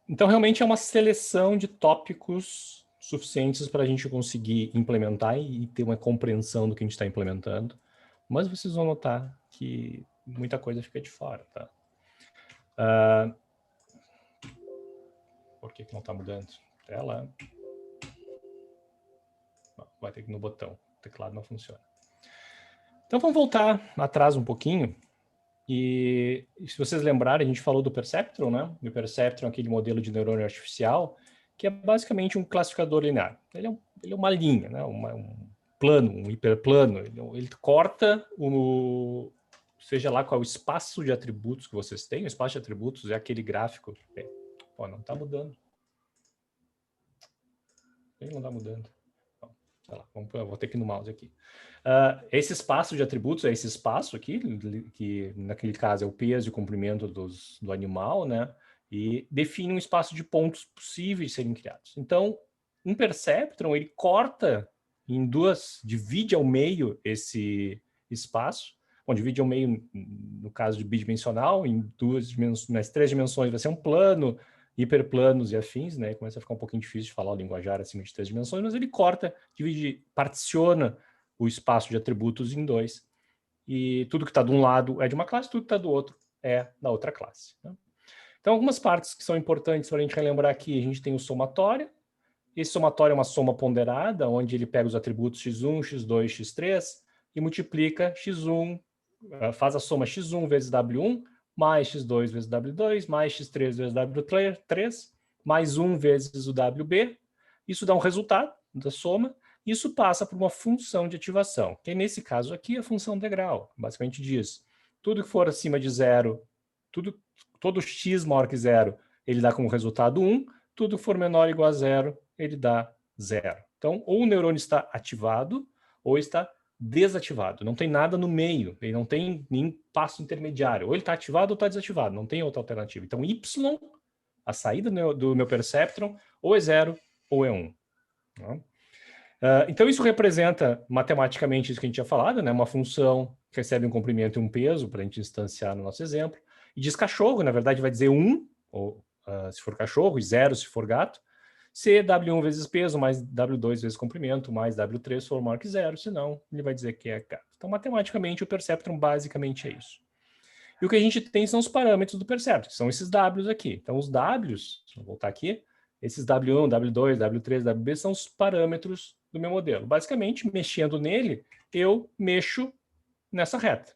Então, realmente é uma seleção de tópicos suficientes para a gente conseguir implementar e ter uma compreensão do que a gente está implementando. Mas vocês vão notar que muita coisa fica de fora, tá? Por que não está mudando? Tela. Vai ter que ir no botão. O teclado não funciona. Então, vamos voltar atrás um pouquinho. E se vocês lembrarem, a gente falou do Perceptron, né? O Perceptron é aquele modelo de neurônio artificial que é basicamente um classificador linear. Ele é uma linha, né? Um plano, um hiperplano. Ele corta seja lá qual é o espaço de atributos que vocês têm. O espaço de atributos é aquele gráfico. Pô, não está mudando. Ele não está mudando. Eu vou ter que ir no mouse aqui. Esse espaço de atributos é esse espaço aqui, que naquele caso é o peso e o comprimento do animal, né? E define um espaço de pontos possíveis de serem criados. Então, um Perceptron, ele corta em duas, divide ao meio esse espaço. Bom, divide ao meio, no caso de bidimensional, em duas dimensões, nas 3 dimensões vai ser um plano, hiperplanos e afins, né? Começa a ficar um pouquinho difícil de falar o linguajar acima de 3 dimensões, mas ele corta, divide, particiona o espaço de atributos em 2. E tudo que está de um lado é de uma classe, tudo que está do outro é da outra classe, né? Então, algumas partes que são importantes para a gente relembrar aqui, a gente tem o somatório. Esse somatório é uma soma ponderada, onde ele pega os atributos x1, x2, x3 e multiplica x1, faz a soma x1 vezes w1, mais x2 vezes w2, mais x3 vezes w3, mais 1 vezes o wb. Isso dá um resultado da soma. Isso passa por uma função de ativação, que nesse caso aqui é a função integral. Basicamente diz, tudo que for acima de zero, todo x maior que zero, ele dá como resultado 1, tudo que for menor ou igual a zero, ele dá 0. Então, ou o neurônio está ativado, ou está desativado. Não tem nada no meio, ele não tem nenhum passo intermediário. Ou ele está ativado ou está desativado, não tem outra alternativa. Então, y, a saída do meu Perceptron, ou é 0 ou é 1. Então, isso representa matematicamente isso que a gente tinha falado, né? Uma função que recebe um comprimento e um peso, para a gente instanciar no nosso exemplo. E diz cachorro, na verdade, vai dizer 1, ou, se for cachorro, e 0 se for gato. Se W1 vezes peso, mais W2 vezes comprimento, mais W3 for maior que 0, senão ele vai dizer que é gato. Então, matematicamente, o Perceptron basicamente é isso. E o que a gente tem são os parâmetros do Perceptron, que são esses Ws aqui. Então, os Ws, vou voltar aqui, esses W1, W2, W3, WB são os parâmetros do meu modelo. Basicamente, mexendo nele, eu mexo nessa reta.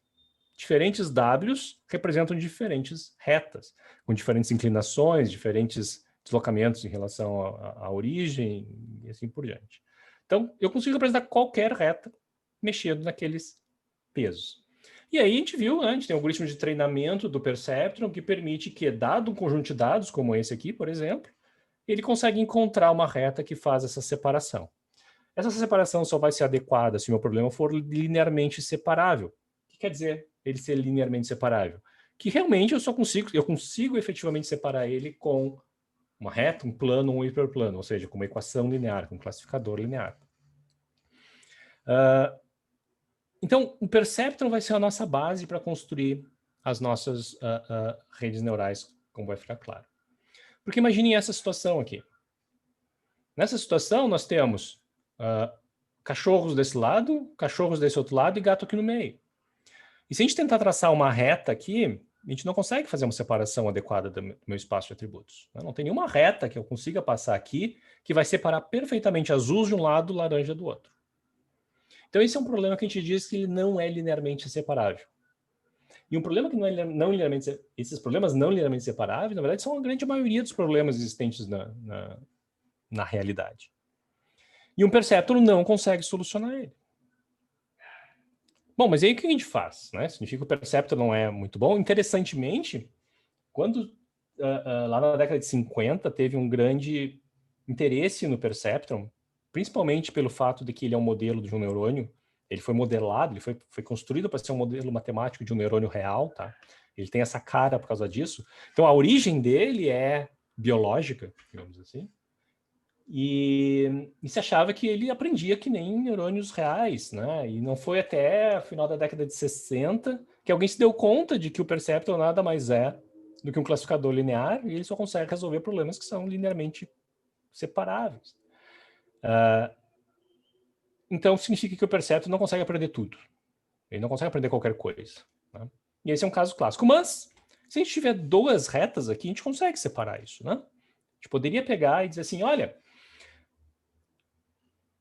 Diferentes Ws representam diferentes retas, com diferentes inclinações, diferentes deslocamentos em relação à origem e assim por diante. Então, eu consigo representar qualquer reta mexendo naqueles pesos. E aí a gente viu, né, a gente tem um algoritmo de treinamento do Perceptron que permite que, dado um conjunto de dados, como esse aqui, por exemplo, ele consegue encontrar uma reta que faz essa separação. Essa separação só vai ser adequada se o meu problema for linearmente separável. O que quer dizer ele ser linearmente separável? Que realmente eu consigo efetivamente separar ele com uma reta, um plano ou um hiperplano, ou seja, com uma equação linear, com um classificador linear. Então, o Perceptron vai ser a nossa base para construir as nossas redes neurais, como vai ficar claro. Porque imaginem essa situação aqui. Nessa situação, nós temos cachorros desse lado, cachorros desse outro lado e gato aqui no meio. E se a gente tentar traçar uma reta aqui, a gente não consegue fazer uma separação adequada do meu espaço de atributos. Não tem nenhuma reta que eu consiga passar aqui que vai separar perfeitamente azul de um lado e laranja do outro. Então esse é um problema que a gente diz que ele não é linearmente separável. E um problema que não linearmente... Esses problemas não linearmente separáveis, na verdade, são a grande maioria dos problemas existentes na realidade. E um Perceptron não consegue solucionar ele. Bom, mas aí o que a gente faz? Né? Significa que o Perceptron não é muito bom. Interessantemente, quando lá na década de 50 teve um grande interesse no Perceptron, principalmente pelo fato de que ele é um modelo de um neurônio, ele foi modelado, ele foi construído para ser um modelo matemático de um neurônio real, tá? Ele tem essa cara por causa disso. Então a origem dele é biológica, digamos assim. E se achava que ele aprendia que nem neurônios reais, né? E não foi até o final da década de 60 que alguém se deu conta de que o Perceptron nada mais é do que um classificador linear, e ele só consegue resolver problemas que são linearmente separáveis. Então, significa que o perceptron não consegue aprender tudo. Ele não consegue aprender qualquer coisa. Né? E esse é um caso clássico. Mas, se a gente tiver duas retas aqui, a gente consegue separar isso. Né? A gente poderia pegar e dizer assim, olha,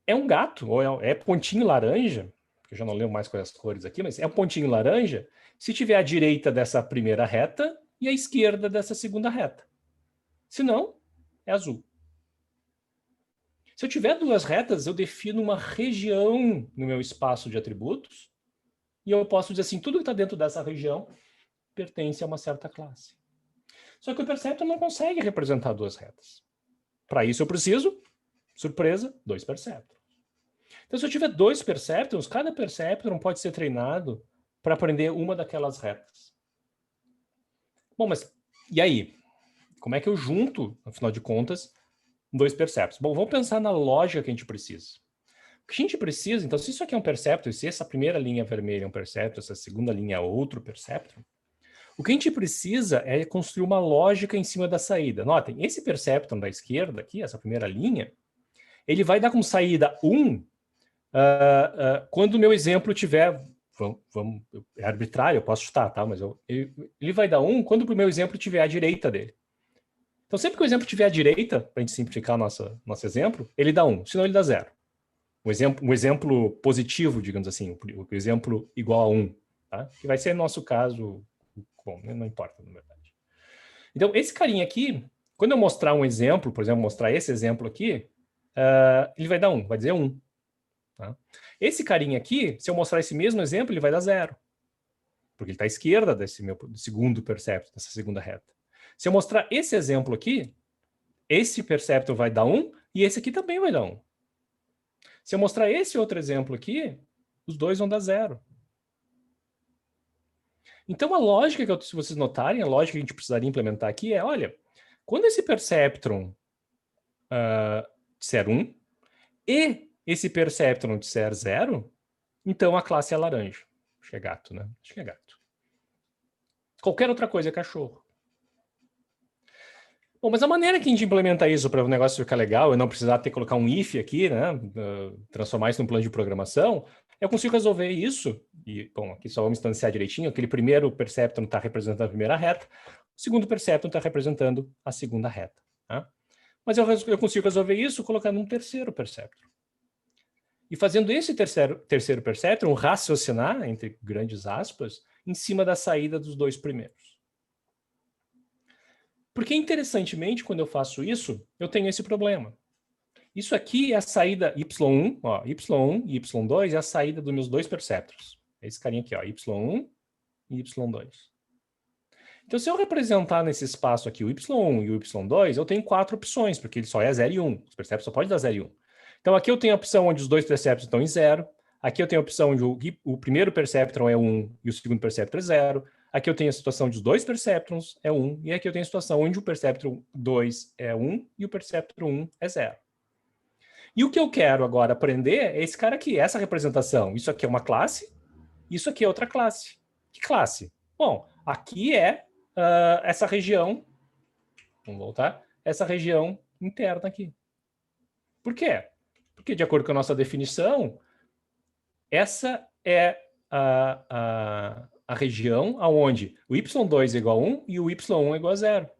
é um gato, ou é pontinho laranja, porque eu já não lembro mais quais as cores aqui, mas é um pontinho laranja, se tiver à direita dessa primeira reta e à esquerda dessa segunda reta. Se não, é azul. Se eu tiver duas retas, eu defino uma região no meu espaço de atributos e eu posso dizer assim, tudo que está dentro dessa região pertence a uma certa classe. Só que o perceptron não consegue representar duas retas. Para isso eu preciso, surpresa, dois perceptrons. Então, se eu tiver dois perceptrons, cada perceptron pode ser treinado para aprender uma daquelas retas. Bom, mas e aí? Como é que eu junto, afinal de contas, dois perceptrons? Bom, vamos pensar na lógica que a gente precisa. O que a gente precisa, então, se isso aqui é um perceptron, se essa primeira linha vermelha é um perceptron, essa segunda linha é outro perceptron, o que a gente precisa é construir uma lógica em cima da saída. Notem, esse perceptron da esquerda aqui, essa primeira linha, ele vai dar como saída 1 quando o meu exemplo tiver... é arbitrário, eu posso chutar, tá? Mas ele vai dar 1 quando o meu exemplo tiver à direita dele. Então, sempre que o exemplo tiver à direita, para a gente simplificar nosso exemplo, ele dá 1, senão ele dá 0. Um exemplo positivo, digamos assim, o exemplo igual a 1, tá? Que vai ser nosso caso, bom, não importa, na verdade. Então, esse carinha aqui, quando eu mostrar um exemplo, por exemplo, mostrar esse exemplo aqui, ele vai dar 1, vai dizer 1. Tá? Esse carinha aqui, se eu mostrar esse mesmo exemplo, ele vai dar 0. Porque ele está à esquerda desse meu segundo perceptron, dessa segunda reta. Se eu mostrar esse exemplo aqui, esse perceptron vai dar 1 e esse aqui também vai dar 1. Se eu mostrar esse outro exemplo aqui, os dois vão dar 0. Então, a lógica, se vocês notarem, a lógica que a gente precisaria implementar aqui é, olha, quando esse perceptron disser 1 e esse perceptron disser 0, então a classe é laranja. Acho que é gato, né? Acho que é gato. Qualquer outra coisa é cachorro. Bom, mas a maneira que a gente implementa isso para o negócio ficar legal e não precisar ter que colocar um if aqui, né? Transformar isso num plano de programação, eu consigo resolver isso. E, bom, aqui só vamos instanciar direitinho. Aquele primeiro perceptron está representando a primeira reta, o segundo perceptron está representando a segunda reta. Tá? Mas eu consigo resolver isso colocando um terceiro perceptron. E fazendo esse terceiro perceptron raciocinar, entre grandes aspas, em cima da saída dos dois primeiros. Porque, interessantemente, quando eu faço isso, eu tenho esse problema. Isso aqui é a saída y1, ó, y1 e y2 é a saída dos meus dois perceptrons. Esse carinha aqui, ó, y1 e y2. Então, se eu representar nesse espaço aqui o y1 e o y2, eu tenho 4 opções, porque ele só é 0 e 1. Os perceptros só podem dar 0 e 1. Então, aqui eu tenho a opção onde os dois perceptros estão em 0. Aqui eu tenho a opção onde o primeiro perceptron é 1 e o segundo perceptron é 0. Aqui eu tenho a situação de os dois perceptrons é 1. E aqui eu tenho a situação onde o perceptron 2 é 1 e o perceptron 1 é 0. E o que eu quero agora aprender é esse cara aqui, essa representação. Isso aqui é uma classe, isso aqui é outra classe. Que classe? Bom, aqui é essa região, vamos voltar, essa região interna aqui. Por quê? Porque, de acordo com a nossa definição, essa é a região onde o y2 é igual a 1 e o y1 é igual a 0.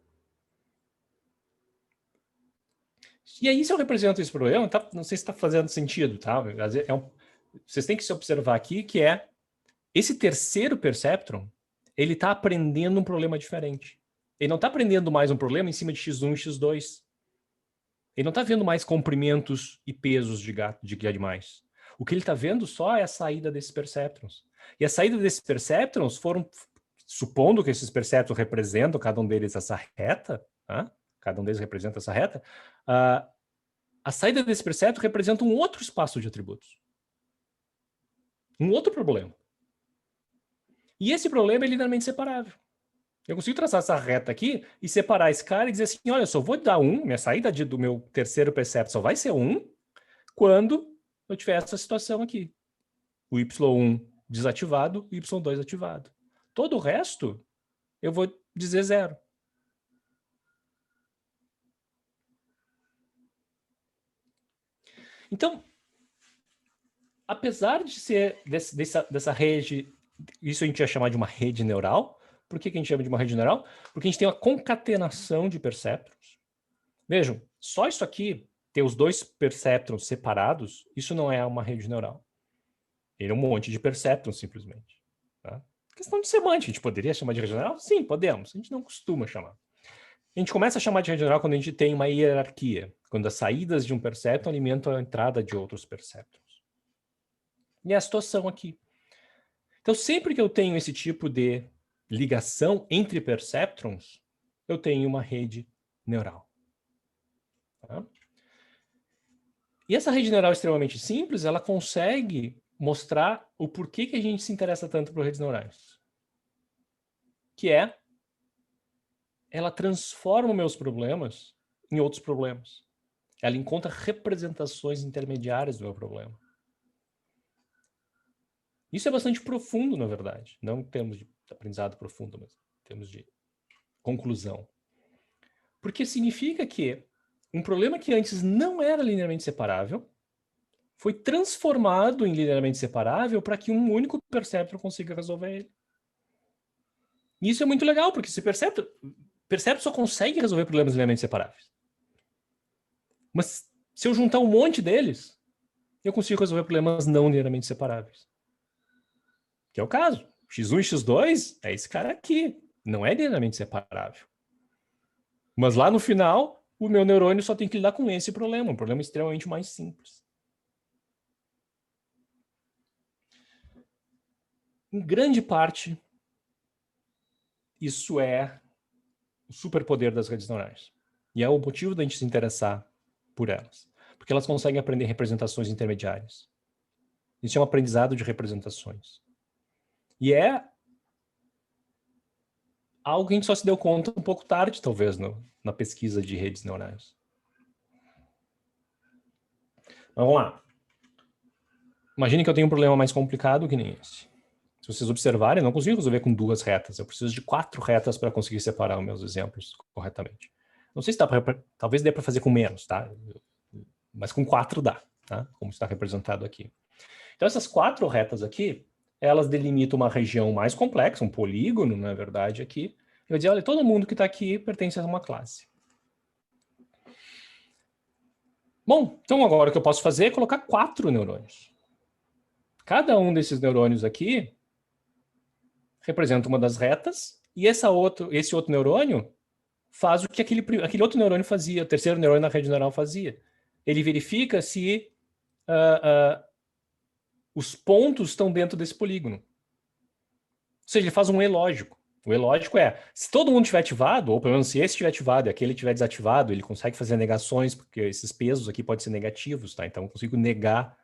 E aí, se eu represento esse problema, tá, não sei se está fazendo sentido, tá? Vocês têm que se observar aqui que esse terceiro perceptron, ele está aprendendo um problema diferente. Ele não está aprendendo mais um problema em cima de x1 e x2. Ele não está vendo mais comprimentos e pesos de animais. O que ele está vendo só é a saída desses perceptrons. E a saída desses perceptrons foram, supondo que esses perceptrons representam cada um deles essa reta, tá? Cada um deles representa essa reta, a saída desse perceptron representa um outro espaço de atributos. Um outro problema. E esse problema é linearmente separável. Eu consigo traçar essa reta aqui e separar esse cara e dizer assim, olha, eu só vou dar 1, minha saída do meu terceiro perceptron só vai ser 1 quando eu tiver essa situação aqui. O y1 desativado e o y2 ativado. Todo o resto, eu vou dizer 0. Então, apesar de ser dessa rede, isso a gente ia chamar de uma rede neural. Por que a gente chama de uma rede neural? Porque a gente tem uma concatenação de perceptrons. Vejam, só isso aqui, ter os dois perceptrons separados, isso não é uma rede neural. Ele é um monte de perceptrons, simplesmente. Tá? Questão de semântica, a gente poderia chamar de rede neural? Sim, podemos. A gente não costuma chamar. A gente começa a chamar de rede neural quando a gente tem uma hierarquia, quando as saídas de um perceptron alimentam a entrada de outros perceptrons. E é a situação aqui. Então, sempre que eu tenho esse tipo de ligação entre perceptrons, eu tenho uma rede neural. Tá? E essa rede neural extremamente simples, ela consegue mostrar o porquê que a gente se interessa tanto por redes neurais. Que é, ela transforma meus problemas em outros problemas. Ela encontra representações intermediárias do meu problema. Isso é bastante profundo, na verdade. Não em termos de aprendizado profundo, mas em termos de conclusão. Porque significa que um problema que antes não era linearmente separável foi transformado em linearmente separável para que um único perceptron consiga resolver ele. E isso é muito legal, porque esse perceptron só consegue resolver problemas linearmente separáveis. Mas se eu juntar um monte deles, eu consigo resolver problemas não linearmente separáveis. Que é o caso. X1 e X2 é esse cara aqui. Não é linearmente separável. Mas lá no final, o meu neurônio só tem que lidar com esse problema, um problema extremamente mais simples. Em grande parte, isso é o superpoder das redes neurais. E é o motivo da gente se interessar por elas. Porque elas conseguem aprender representações intermediárias. Isso é um aprendizado de representações. E é algo que a gente só se deu conta um pouco tarde, talvez, na pesquisa de redes neurais. Vamos lá. Imagine que eu tenho um problema mais complicado que nem esse. Se vocês observarem, eu não consigo resolver com 2 retas. Eu preciso de 4 retas para conseguir separar os meus exemplos corretamente. Não sei se dá para... Talvez dê para fazer com menos, tá? Mas com 4 dá, tá? Como está representado aqui. Então, essas 4 retas aqui, elas delimitam uma região mais complexa, um polígono, na verdade, aqui. Eu vou dizer, olha, todo mundo que está aqui pertence a uma classe. Bom, então agora o que eu posso fazer é colocar 4 neurônios. Cada um desses neurônios aqui representa uma das retas, e esse outro neurônio faz o que aquele outro neurônio fazia, o terceiro neurônio na rede neural fazia. Ele verifica se os pontos estão dentro desse polígono. Ou seja, ele faz um E lógico. O E lógico é, se todo mundo estiver ativado, ou pelo menos se esse estiver ativado e aquele estiver desativado, ele consegue fazer negações, porque esses pesos aqui podem ser negativos, tá? Então eu consigo negar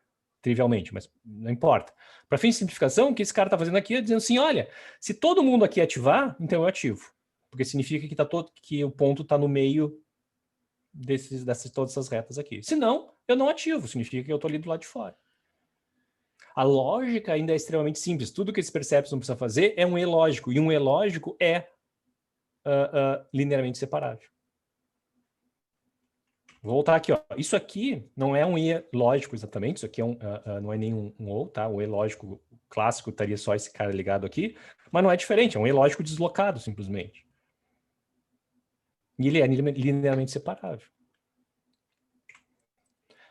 trivialmente, mas não importa. Para fim de simplificação, o que esse cara está fazendo aqui é dizendo assim, olha, se todo mundo aqui ativar, então eu ativo. Porque significa que o ponto está no meio todas essas retas aqui. Se não, eu não ativo, significa que eu estou ali do lado de fora. A lógica ainda é extremamente simples. Tudo que esse perceptron precisa fazer é um E lógico, e um E lógico é linearmente separável. Vou voltar aqui, ó. Isso aqui não é um E lógico exatamente, isso aqui não é nenhum OU, tá? O E lógico clássico estaria só esse cara ligado aqui, mas não é diferente, é um E lógico deslocado, simplesmente. E ele é linearmente separável.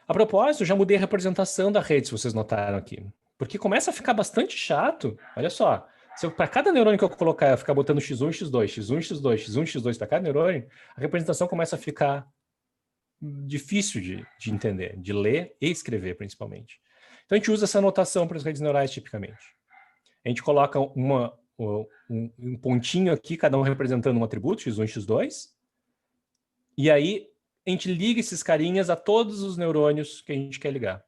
A propósito, eu já mudei a representação da rede, se vocês notaram aqui. Porque começa a ficar bastante chato. Olha só, se para cada neurônio que eu colocar, eu ficar botando x1, x2, x1, x2, x1, x2 para cada neurônio, a representação começa a ficar difícil de entender, de ler e escrever, principalmente. Então, a gente usa essa notação para as redes neurais, tipicamente. A gente coloca um pontinho aqui, cada um representando um atributo, x1 e x2, e aí a gente liga esses carinhas a todos os neurônios que a gente quer ligar.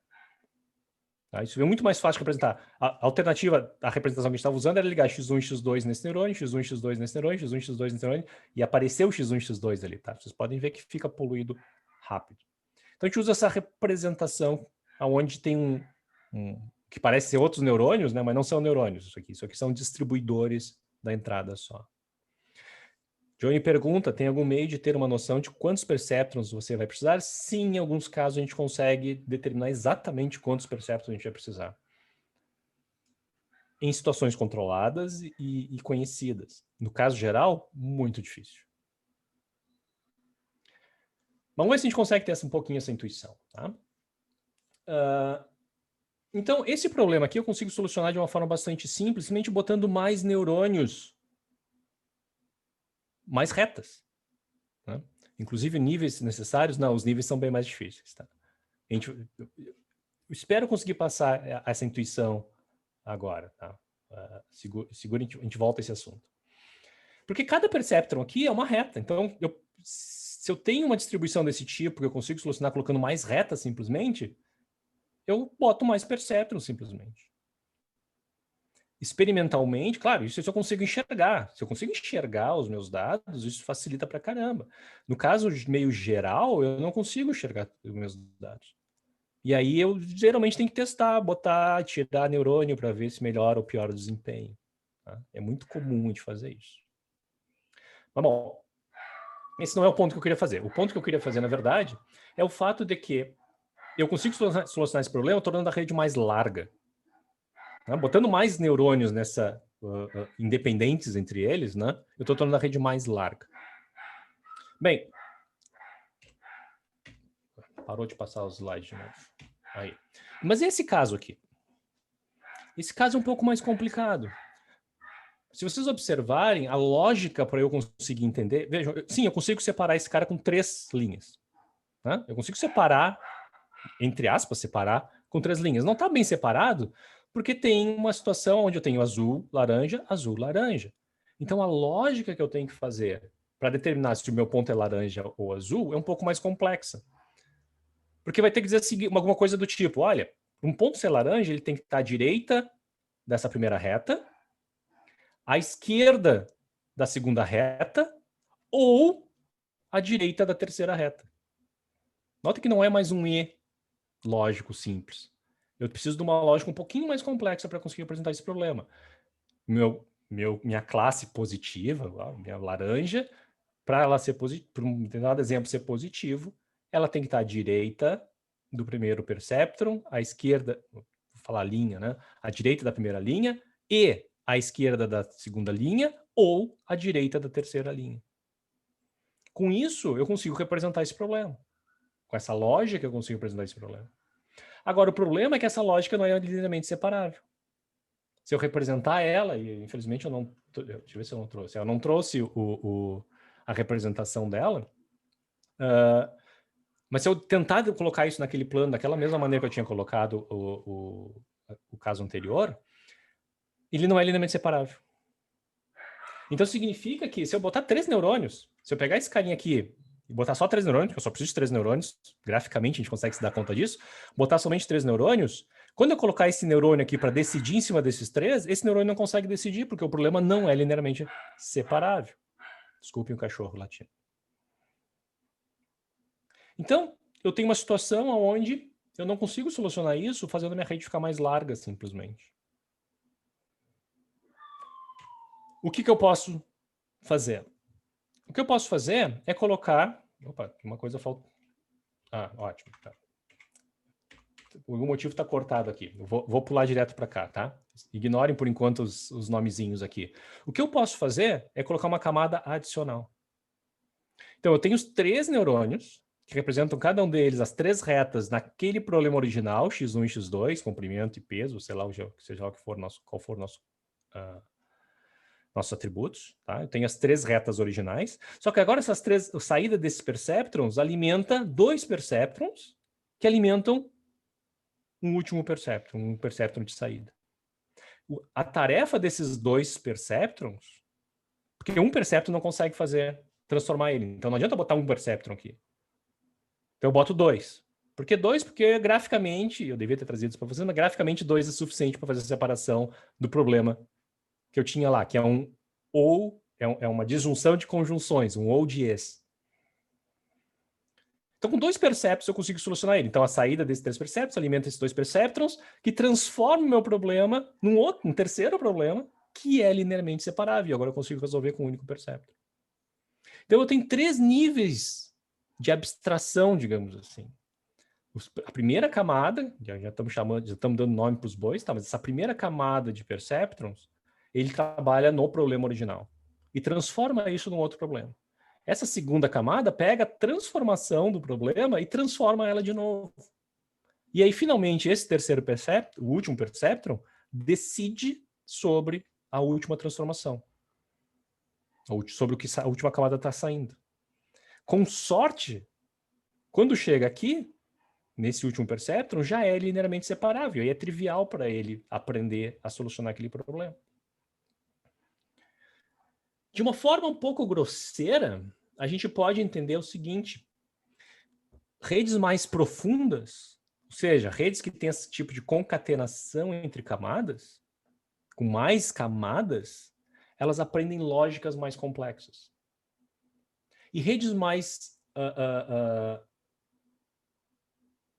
Tá? Isso é muito mais fácil de representar. A alternativa, a representação que a gente estava usando era ligar x1 e x2 nesse neurônio, x1 e x2 nesse neurônio, x1 e x2 nesse neurônio, e apareceu o x1 e x2 ali. Tá? Vocês podem ver que fica poluído rápido. Então a gente usa essa representação onde tem que parece ser outros neurônios, né? Mas não são neurônios isso aqui. Isso aqui são distribuidores da entrada só. Johnny pergunta, tem algum meio de ter uma noção de quantos perceptrons você vai precisar? Sim, em alguns casos a gente consegue determinar exatamente quantos perceptrons a gente vai precisar. Em situações controladas e conhecidas. No caso geral, muito difícil. Vamos ver se a gente consegue ter um pouquinho essa intuição. Tá? Então, esse problema aqui eu consigo solucionar de uma forma bastante simples, simplesmente botando mais neurônios mais retas. Né? Inclusive, níveis necessários, não, os níveis são bem mais difíceis. Tá? Eu espero conseguir passar essa intuição agora. Tá? Segura, a gente volta a esse assunto. Porque cada perceptron aqui é uma reta. Então, se eu tenho uma distribuição desse tipo que eu consigo solucionar colocando mais retas simplesmente, eu boto mais perceptrons simplesmente. Experimentalmente, claro, isso eu consigo enxergar. Se eu consigo enxergar os meus dados, isso facilita pra caramba. No caso meio geral, eu não consigo enxergar os meus dados. E aí eu geralmente tenho que testar, botar, tirar neurônio para ver se melhora ou piora o desempenho. Tá? É muito comum a gente fazer isso. Mas bom, esse não é o ponto que eu queria fazer. O ponto que eu queria fazer, na verdade, é o fato de que eu consigo solucionar esse problema tornando a rede mais larga. Né? Botando mais neurônios independentes entre eles, né? Eu estou tornando a rede mais larga. Bem, parou de passar os slides de novo. Aí. Mas esse caso aqui? Esse caso é um pouco mais complicado. Se vocês observarem, a lógica para eu conseguir entender... Vejam, sim, eu consigo separar esse cara com 3 linhas. Né? Eu consigo separar, entre aspas, separar com 3 linhas. Não está bem separado, porque tem uma situação onde eu tenho azul, laranja, azul, laranja. Então, a lógica que eu tenho que fazer para determinar se o meu ponto é laranja ou azul é um pouco mais complexa. Porque vai ter que dizer alguma coisa do tipo, olha, um ponto ser laranja, ele tem que estar à direita dessa primeira reta, à esquerda da segunda reta ou à direita da terceira reta. Nota que não é mais um E lógico simples. Eu preciso de uma lógica um pouquinho mais complexa para conseguir apresentar esse problema. Minha classe positiva, minha laranja, para ela ser positiva, para um determinado exemplo ser positivo, ela tem que estar à direita do primeiro perceptron, à esquerda, vou falar linha, né? À direita da primeira linha e à esquerda da segunda linha ou à direita da terceira linha. Com isso, eu consigo representar esse problema. Com essa lógica, eu consigo representar esse problema. Agora, o problema é que essa lógica não é linearmente separável. Se eu representar ela, e infelizmente eu não... Deixa eu ver se eu não trouxe. Eu não trouxe a representação dela. Mas se eu tentar colocar isso naquele plano, daquela mesma maneira que eu tinha colocado o caso anterior, ele não é linearmente separável. Então significa que se eu botar 3 neurônios, se eu pegar esse carinha aqui e botar só 3 neurônios, porque eu só preciso de 3 neurônios, graficamente a gente consegue se dar conta disso, botar somente 3 neurônios, quando eu colocar esse neurônio aqui para decidir em cima desses 3, esse neurônio não consegue decidir, porque o problema não é linearmente separável. Desculpem o cachorro latindo. Então, eu tenho uma situação onde eu não consigo solucionar isso fazendo a minha rede ficar mais larga, simplesmente. O que eu posso fazer? O que eu posso fazer é colocar... Opa, uma coisa falta... Ah, ótimo. Tá. Por algum motivo está cortado aqui. Eu vou pular direto para cá, tá? Ignorem por enquanto os nomezinhos aqui. O que eu posso fazer é colocar uma camada adicional. Então, eu tenho os 3 neurônios, que representam cada um deles as 3 retas naquele problema original, x1 e x2, comprimento e peso, sei lá, seja lá o que for qual for nossos atributos. Tá? Eu tenho as 3 retas originais. Só que agora a saída desses perceptrons alimenta 2 perceptrons que alimentam um último perceptron, um perceptron de saída. A tarefa desses 2 perceptrons, porque um perceptron não consegue transformar ele. Então não adianta botar um perceptron aqui. Então eu boto 2. Por que 2? Porque graficamente, eu devia ter trazido isso para vocês, mas graficamente 2 é suficiente para fazer a separação do problema que eu tinha lá, que é uma disjunção de conjunções, um ou de es. Então, com 2 perceptos eu consigo solucionar ele. Então, a saída desses 3 perceptos alimenta esses 2 perceptrons, que transforma o meu problema num terceiro problema, que é linearmente separável. E agora eu consigo resolver com um único perceptron. Então, eu tenho 3 níveis de abstração, digamos assim. A primeira camada, já estamos chamando, já estamos dando nome para os bois, tá? Mas essa primeira camada de perceptrons, ele trabalha no problema original e transforma isso num outro problema. Essa segunda camada pega a transformação do problema e transforma ela de novo. E aí, finalmente, esse terceiro perceptron, o último perceptron, decide sobre a última transformação. Sobre o que a última camada está saindo. Com sorte, quando chega aqui, nesse último perceptron, já é linearmente separável. E é trivial para ele aprender a solucionar aquele problema. De uma forma um pouco grosseira, a gente pode entender o seguinte. Redes mais profundas, ou seja, redes que têm esse tipo de concatenação entre camadas, com mais camadas, elas aprendem lógicas mais complexas. E redes mais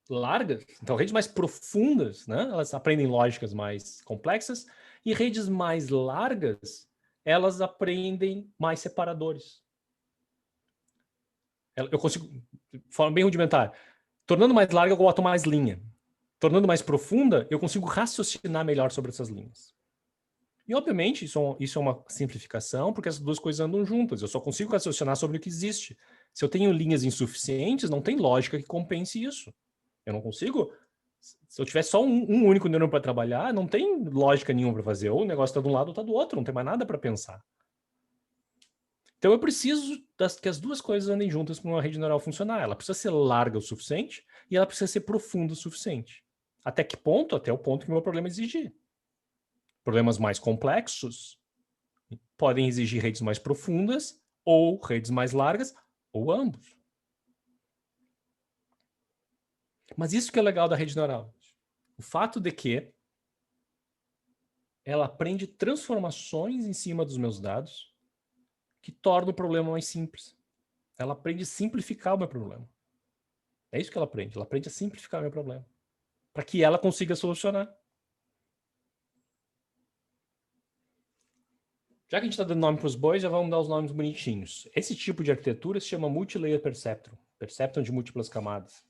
largas, então redes mais profundas, né? Elas aprendem lógicas mais complexas, e redes mais largas, elas aprendem mais separadores. Eu consigo, de forma bem rudimentar, tornando mais larga, eu boto mais linha. Tornando mais profunda, eu consigo raciocinar melhor sobre essas linhas. E, obviamente, isso é uma simplificação, porque essas duas coisas andam juntas. Eu só consigo raciocinar sobre o que existe. Se eu tenho linhas insuficientes, não tem lógica que compense isso. Eu não consigo... Se eu tiver só um único neurônio para trabalhar, não tem lógica nenhuma para fazer. Ou o negócio está de um lado ou está do outro, não tem mais nada para pensar. Então, eu preciso que as duas coisas andem juntas para uma rede neural funcionar. Ela precisa ser larga o suficiente e ela precisa ser profunda o suficiente. Até que ponto? Até o ponto que o meu problema exigir. Problemas mais complexos podem exigir redes mais profundas, ou redes mais largas, ou ambos. Mas isso que é legal da rede neural. O fato de que ela aprende transformações em cima dos meus dados que torna o problema mais simples. Ela aprende a simplificar o meu problema. É isso que ela aprende. Ela aprende a simplificar o meu problema. Para que ela consiga solucionar. Já que a gente está dando nome para os bois, já vamos dar os nomes bonitinhos. Esse tipo de arquitetura se chama Multilayer Perceptron. Perceptron de múltiplas camadas.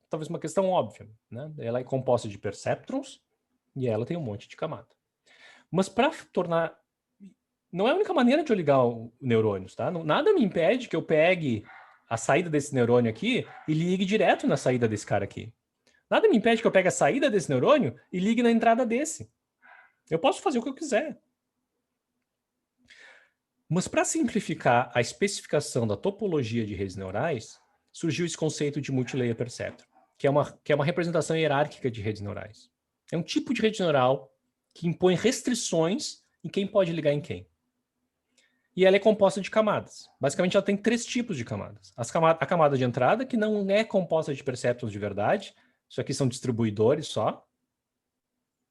Talvez uma questão óbvia, né? Ela é composta de perceptrons e ela tem um monte de camada. Mas para tornar... Não é a única maneira de eu ligar neurônios, tá? Nada me impede que eu pegue a saída desse neurônio aqui e ligue direto na saída desse cara aqui. Nada me impede que eu pegue a saída desse neurônio e ligue na entrada desse. Eu posso fazer o que eu quiser. Mas para simplificar a especificação da topologia de redes neurais, surgiu esse conceito de multilayer perceptron, que é uma representação hierárquica de redes neurais. É um tipo de rede neural que impõe restrições em quem pode ligar em quem. E ela é composta de camadas. Basicamente, ela tem 3 tipos de camadas. A camada de entrada, que não é composta de perceptrons de verdade. Isso aqui são distribuidores só.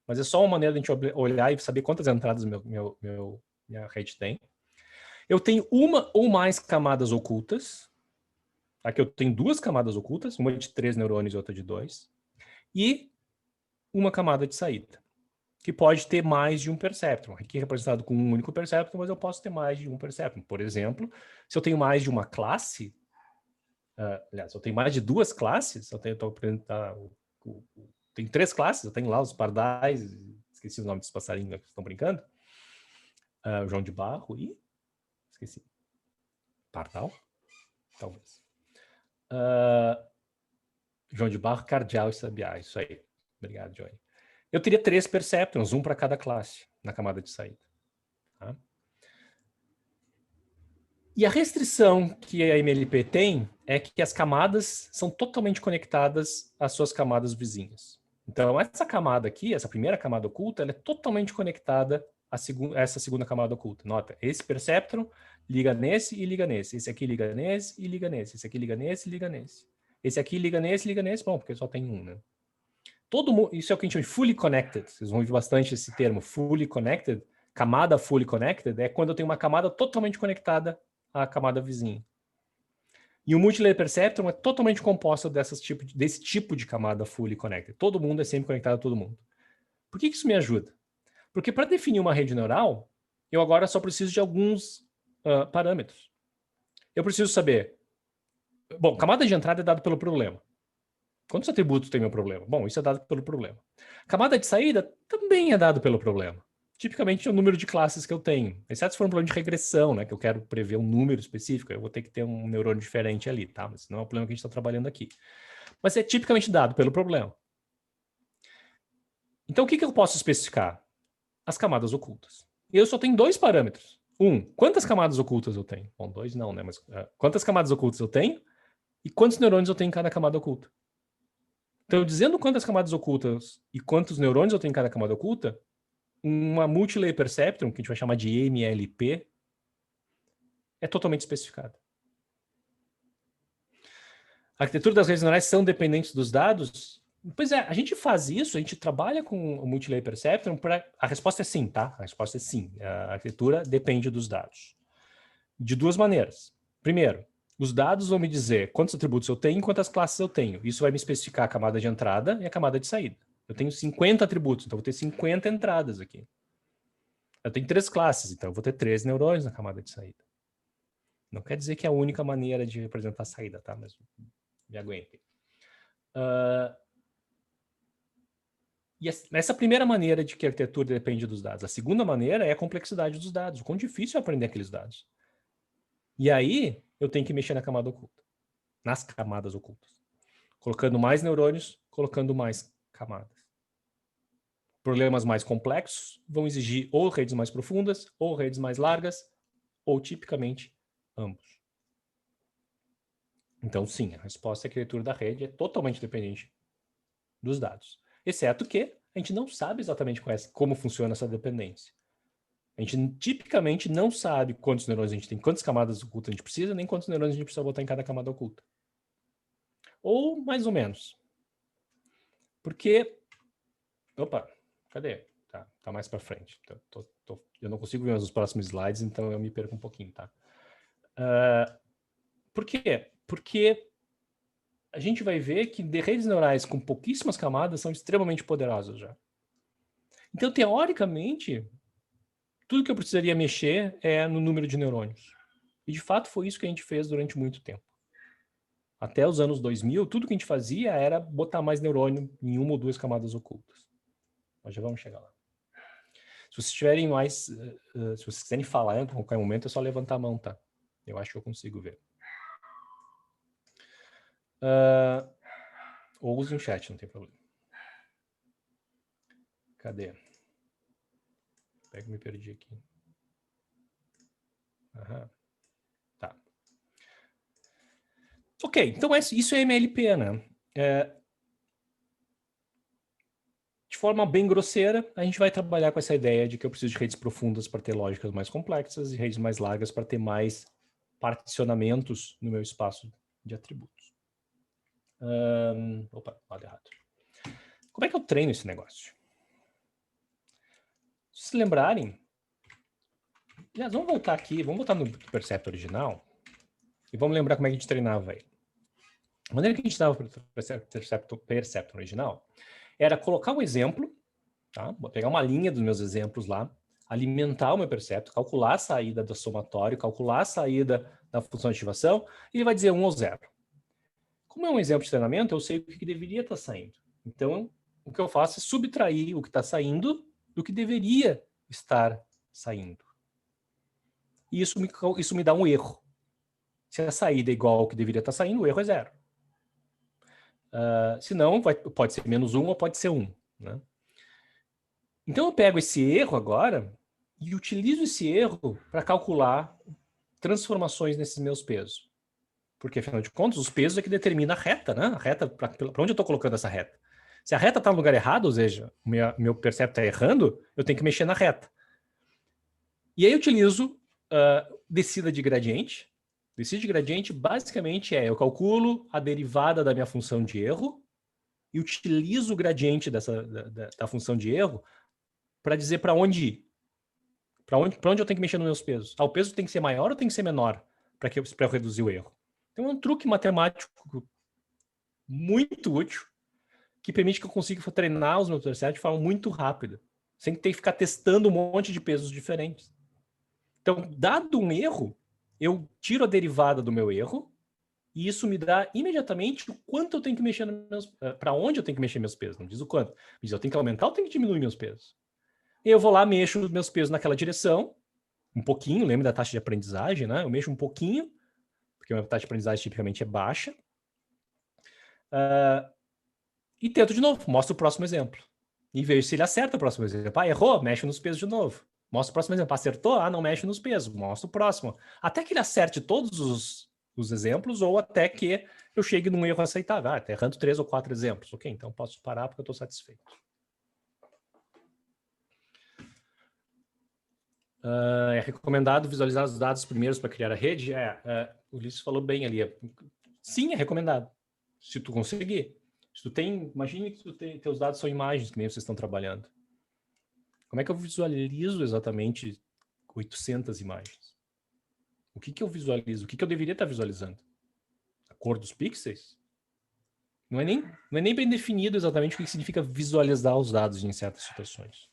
Mas é só uma maneira de a gente olhar e saber quantas entradas minha rede tem. Eu tenho uma ou mais camadas ocultas. Aqui eu tenho 2 camadas ocultas, uma de 3 neurônios e outra de 2. E uma camada de saída, que pode ter mais de um perceptron. Aqui é representado com um único perceptron, mas eu posso ter mais de um perceptron. Por exemplo, se eu tenho mais de uma classe, aliás, eu tenho mais de 2 classes, eu tenho, tem 3 classes, eu tenho lá os pardais, esqueci o nome dos passarinhos que estão brincando, o João de Barro e... esqueci. Pardal? Talvez. João de Barro, Cardial e Sabiá, isso aí. Obrigado, Johnny. Eu teria 3 perceptrons, um para cada classe, na camada de saída. Tá? E a restrição que a MLP tem é que as camadas são totalmente conectadas às suas camadas vizinhas. Então, essa camada aqui, essa primeira camada oculta, ela é totalmente conectada a essa segunda camada oculta. Nota, esse perceptron liga nesse e liga nesse. Esse aqui liga nesse e liga nesse. Esse aqui liga nesse e liga nesse. Esse aqui liga nesse e liga nesse. Bom, porque só tem um, né? Isso é o que a gente chama de fully connected. Vocês vão ouvir bastante esse termo, fully connected. Camada fully connected é quando eu tenho uma camada totalmente conectada à camada vizinha. E o multilayer perceptron é totalmente composto desse tipo de camada fully connected. Todo mundo é sempre conectado a todo mundo. Por que isso me ajuda? Porque para definir uma rede neural, eu agora só preciso de alguns parâmetros. eu preciso saber... Bom, camada de entrada é dado pelo problema. Quantos atributos tem meu problema? Bom, isso é dado pelo problema. Camada de saída também é dado pelo problema. Tipicamente é o número de classes que eu tenho. Exceto se for um problema de regressão, né? Que eu quero prever um número específico, eu vou ter que ter um neurônio diferente ali, tá? Mas não é o problema que a gente está trabalhando aqui. Mas é tipicamente dado pelo problema. Então, o que eu posso especificar? As camadas ocultas. E eu só tenho dois parâmetros. Quantas camadas ocultas eu tenho? Bom, dois não, né? Mas quantas camadas ocultas eu tenho e quantos neurônios eu tenho em cada camada oculta. Então, dizendo quantas camadas ocultas e quantos neurônios eu tenho em cada camada oculta, uma Multilayer Perceptron, que a gente vai chamar de MLP, é totalmente especificada. A arquitetura das redes neurais são dependentes dos dados? Pois é, a gente faz isso, a gente trabalha com o Multilayer Perceptron para... A resposta é sim, tá? A resposta é sim. A arquitetura depende dos dados. De duas maneiras. Primeiro, os dados vão me dizer quantos atributos eu tenho e quantas classes eu tenho. Isso vai me especificar a camada de entrada e a camada de saída. Eu tenho 50 atributos, então eu vou ter 50 entradas aqui. Eu tenho 3 classes, então eu vou ter 3 neurônios na camada de saída. Não quer dizer que é a única maneira de representar a saída, tá? Mas me aguentem. E essa primeira maneira de que a arquitetura depende dos dados. A segunda maneira é a complexidade dos dados. O quão difícil é aprender aqueles dados. E aí, eu tenho que mexer na camada oculta. Nas camadas ocultas. Colocando mais neurônios, colocando mais camadas. Problemas mais complexos vão exigir ou redes mais profundas, ou redes mais largas, ou tipicamente ambos. Então, sim, a resposta é que a arquitetura da rede é totalmente dependente dos dados. Exceto que a gente não sabe exatamente como funciona essa dependência. A gente tipicamente não sabe quantos neurônios a gente tem, quantas camadas ocultas a gente precisa, nem quantos neurônios a gente precisa botar em cada camada oculta. Ou mais ou menos. Porque... Opa, cadê? Tá mais para frente. Eu não consigo ver os próximos slides, então eu me perco um pouquinho, tá? Por quê? Porque a gente vai ver que redes neurais com pouquíssimas camadas são extremamente poderosas já. Então, teoricamente, tudo que eu precisaria mexer é no número de neurônios. E, de fato, foi isso que a gente fez durante muito tempo. Até os anos 2000, tudo que a gente fazia era botar mais neurônio em uma ou duas camadas ocultas. Nós já vamos chegar lá. Se vocês tiverem mais... se vocês quiserem falar em qualquer momento, é só levantar a mão, tá? Eu acho que eu consigo ver. Ou use um chat, não tem problema. Cadê? Pega, me perdi aqui. Aham. Tá. Ok, então isso é MLP, né? De forma bem grosseira, a gente vai trabalhar com essa ideia de que eu preciso de redes profundas para ter lógicas mais complexas e redes mais largas para ter mais particionamentos no meu espaço de atributos. Opa, lado errado. Como é que eu treino esse negócio? Se vocês lembrarem... Aliás, vamos voltar aqui, vamos voltar no Perceptron original e vamos lembrar como é que a gente treinava ele. A maneira que a gente dava para o Perceptron original era colocar um exemplo, tá? Vou pegar uma linha dos meus exemplos lá, alimentar o meu Perceptron, calcular a saída do somatório, calcular a saída da função de ativação, e ele vai dizer 1 ou 0. Como é um exemplo de treinamento, eu sei o que deveria estar saindo. Então, o que eu faço é subtrair o que está saindo do que deveria estar saindo. E isso me dá um erro. Se a saída é igual ao que deveria estar saindo, o erro é 0. Se não, pode ser -1 ou pode ser 1. Né? Então, eu pego esse erro agora e utilizo esse erro para calcular transformações nesses meus pesos. Porque, afinal de contas, os pesos é que determina a reta, né? A reta, para onde eu estou colocando essa reta. Se a reta está no lugar errado, ou seja, meu Perceptron está errando, eu tenho que mexer na reta. E aí eu utilizo descida de gradiente. Descida de gradiente, basicamente, eu calculo a derivada da minha função de erro e utilizo o gradiente da função de erro para dizer para onde ir. Para onde eu tenho que mexer nos meus pesos. O peso tem que ser maior ou tem que ser menor para eu reduzir o erro? Então, é um truque matemático muito útil que permite que eu consiga treinar os meus perceptors de forma muito rápida, sem ter que ficar testando um monte de pesos diferentes. Então, dado um erro, eu tiro a derivada do meu erro, e isso me dá imediatamente o quanto eu tenho que mexer para onde eu tenho que mexer meus pesos. Não diz o quanto. Diz eu tenho que aumentar ou tenho que diminuir meus pesos. E eu vou lá, mexo os meus pesos naquela direção, um pouquinho, lembra da taxa de aprendizagem, né? Eu mexo um pouquinho, porque a minha taxa de aprendizagem tipicamente é baixa. E tento de novo, mostro o próximo exemplo. E vejo se ele acerta o próximo exemplo. Ah, errou? Mexe nos pesos de novo. Mostra o próximo exemplo. Acertou? Ah, não mexe nos pesos. Mostra o próximo. Até que ele acerte todos os exemplos ou até que eu chegue num erro aceitável. Ah, tá errando 3 ou 4 exemplos. Ok, então posso parar porque eu estou satisfeito. É recomendado visualizar os dados primeiros para criar a rede? O Ulisses falou bem ali. Sim, é recomendado. Se tu conseguir. Se tu tem, imagine que teus dados são imagens, que nem vocês estão trabalhando. Como é que eu visualizo exatamente 800 imagens? O que eu visualizo? O que eu deveria estar visualizando? A cor dos pixels? Não é nem bem definido exatamente o que significa visualizar os dados em certas situações.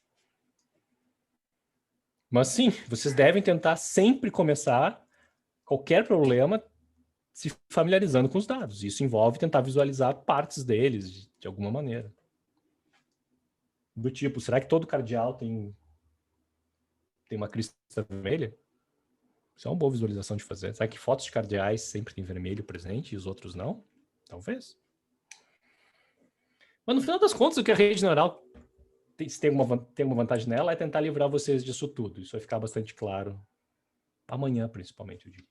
Mas sim, vocês devem tentar sempre começar qualquer problema se familiarizando com os dados. Isso envolve tentar visualizar partes deles de alguma maneira. Do tipo, será que todo cardeal tem uma crista vermelha? Isso é uma boa visualização de fazer. Será que fotos de cardeais sempre tem vermelho presente e os outros não? Talvez. Mas no final das contas, o que a rede neural tem uma vantagem nela é tentar livrar vocês disso tudo. Isso vai ficar bastante claro amanhã, principalmente, eu diria.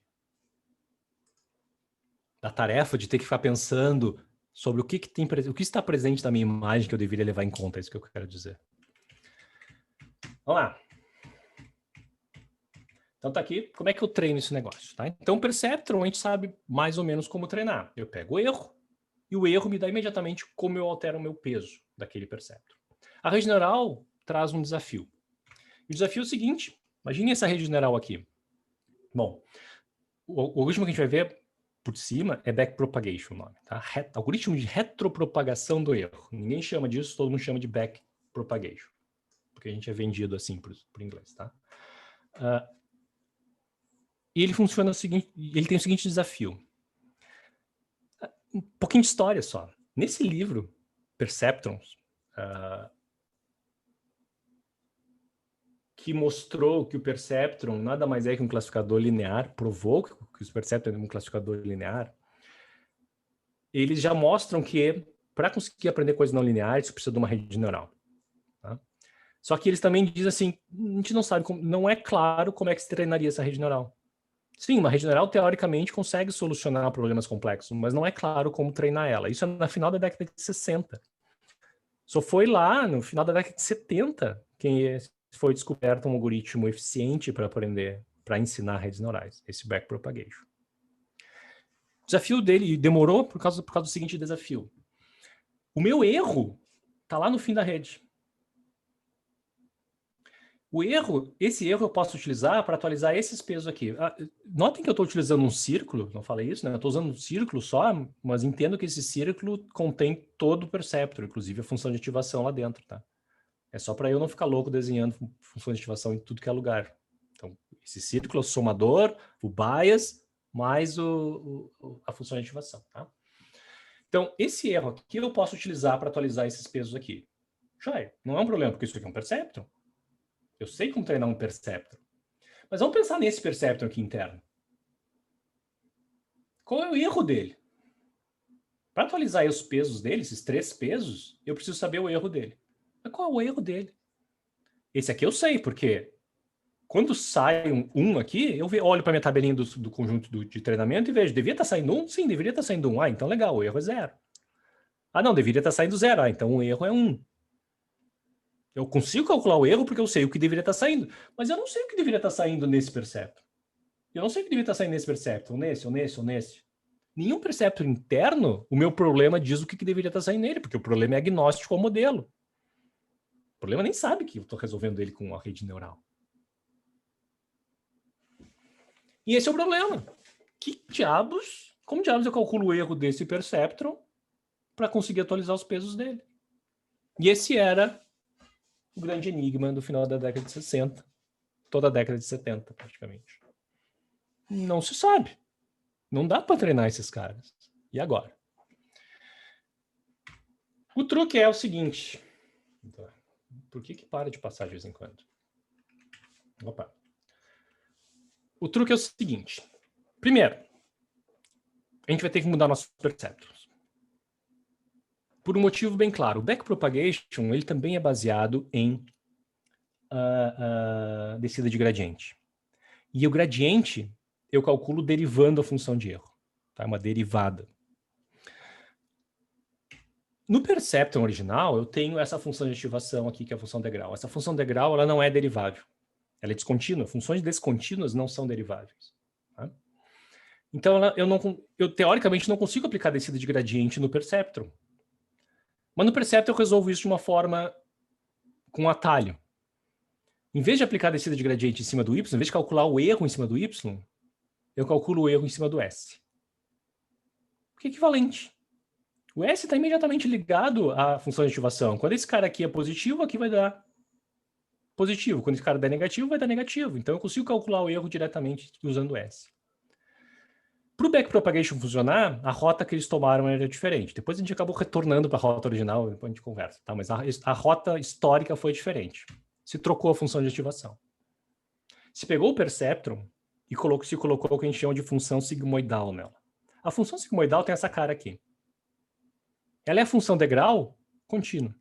Da tarefa de ter que ficar pensando sobre o que está presente na minha imagem que eu deveria levar em conta, é isso que eu quero dizer. Vamos lá. Então tá aqui, como é que eu treino esse negócio, tá? Então o Perceptron, a gente sabe mais ou menos como treinar. Eu pego o erro, e o erro me dá imediatamente como eu altero o meu peso daquele Perceptron. A rede neural traz um desafio. O desafio é o seguinte, imagine essa rede neural aqui. Bom, o algoritmo que a gente vai ver por cima é backpropagation, o nome, tá? Algoritmo de retropropagação do erro. Ninguém chama disso, todo mundo chama de backpropagation, porque a gente é vendido assim por inglês, tá? E ele funciona o seguinte, ele tem o seguinte desafio. Um pouquinho de história só. Nesse livro, Perceptrons, que mostrou que o Perceptron nada mais é que um classificador linear, provou que o Perceptron é um classificador linear, eles já mostram que para conseguir aprender coisas não lineares, você precisa de uma rede neural. Tá? Só que eles também dizem assim, a gente não sabe, não é claro como é que se treinaria essa rede neural. Sim, uma rede neural, teoricamente, consegue solucionar problemas complexos, mas não é claro como treinar ela. Isso é no final da década de 60. Só foi lá, no final da década de 70, que foi descoberto um algoritmo eficiente para aprender, para ensinar redes neurais, esse backpropagation. O desafio dele demorou por causa do seguinte desafio. O meu erro está lá no fim da rede. Esse erro eu posso utilizar para atualizar esses pesos aqui. Notem que eu estou utilizando um círculo, não falei isso, né? Eu estou usando um círculo só, mas entendo que esse círculo contém todo o perceptor, inclusive a função de ativação lá dentro, tá? É só para eu não ficar louco desenhando função de ativação em tudo que é lugar. Então, esse círculo é o somador, o bias, mais a função de ativação, tá? Então, esse erro aqui eu posso utilizar para atualizar esses pesos aqui. Joia, não é um problema, porque isso aqui é um perceptron. Eu sei como treinar um Perceptron. Mas vamos pensar nesse Perceptron aqui interno. Qual é o erro dele? Para atualizar os pesos dele, esses 3 pesos, eu preciso saber o erro dele. Mas qual é o erro dele? Esse aqui eu sei, porque quando sai um aqui, eu olho para a minha tabelinha do conjunto de treinamento e vejo, devia estar saindo 1? Sim, deveria estar saindo 1. Ah, então legal, o erro é 0. Ah, não, deveria estar saindo 0. Ah, então o erro é 1. Eu consigo calcular o erro porque eu sei o que deveria estar saindo. Mas eu não sei o que deveria estar saindo nesse Perceptron. Eu não sei o que deveria estar saindo nesse Perceptron, ou nesse. Nenhum Perceptron interno, o meu problema diz o que deveria estar saindo nele, porque o problema é agnóstico ao modelo. O problema nem sabe que eu estou resolvendo ele com a rede neural. E esse é o problema. Como diabos eu calculo o erro desse Perceptron para conseguir atualizar os pesos dele? E esse era o grande enigma do final da década de 60, toda a década de 70, praticamente. Não se sabe. Não dá para treinar esses caras. E agora? O truque é o seguinte. Por que para de passar de vez em quando? Opa. O truque é o seguinte. Primeiro, a gente vai ter que mudar nossos perceptros. Por um motivo bem claro. O backpropagation ele também é baseado em descida de gradiente. E o gradiente eu calculo derivando a função de erro. Tá? Uma derivada. No perceptron original, eu tenho essa função de ativação aqui, que é a função degrau. Essa função degrau ela não é derivável. Ela é descontínua. Funções descontínuas não são deriváveis. Tá? Então, eu teoricamente não consigo aplicar descida de gradiente no perceptron. Mas no perceptron eu resolvo isso de uma forma com um atalho. Em vez de aplicar a descida de gradiente em cima do y, em vez de calcular o erro em cima do y, eu calculo o erro em cima do s. O que é equivalente. O S está imediatamente ligado à função de ativação. Quando esse cara aqui é positivo, aqui vai dar positivo. Quando esse cara der negativo, vai dar negativo. Então, eu consigo calcular o erro diretamente usando o S. Para o backpropagation funcionar, a rota que eles tomaram era diferente. Depois a gente acabou retornando para a rota original, depois a gente conversa. Tá? Mas a rota histórica foi diferente. Se trocou a função de ativação. Se pegou o perceptron e se colocou o que a gente chama de função sigmoidal nela. A função sigmoidal tem essa cara aqui. Ela é a função degrau contínua.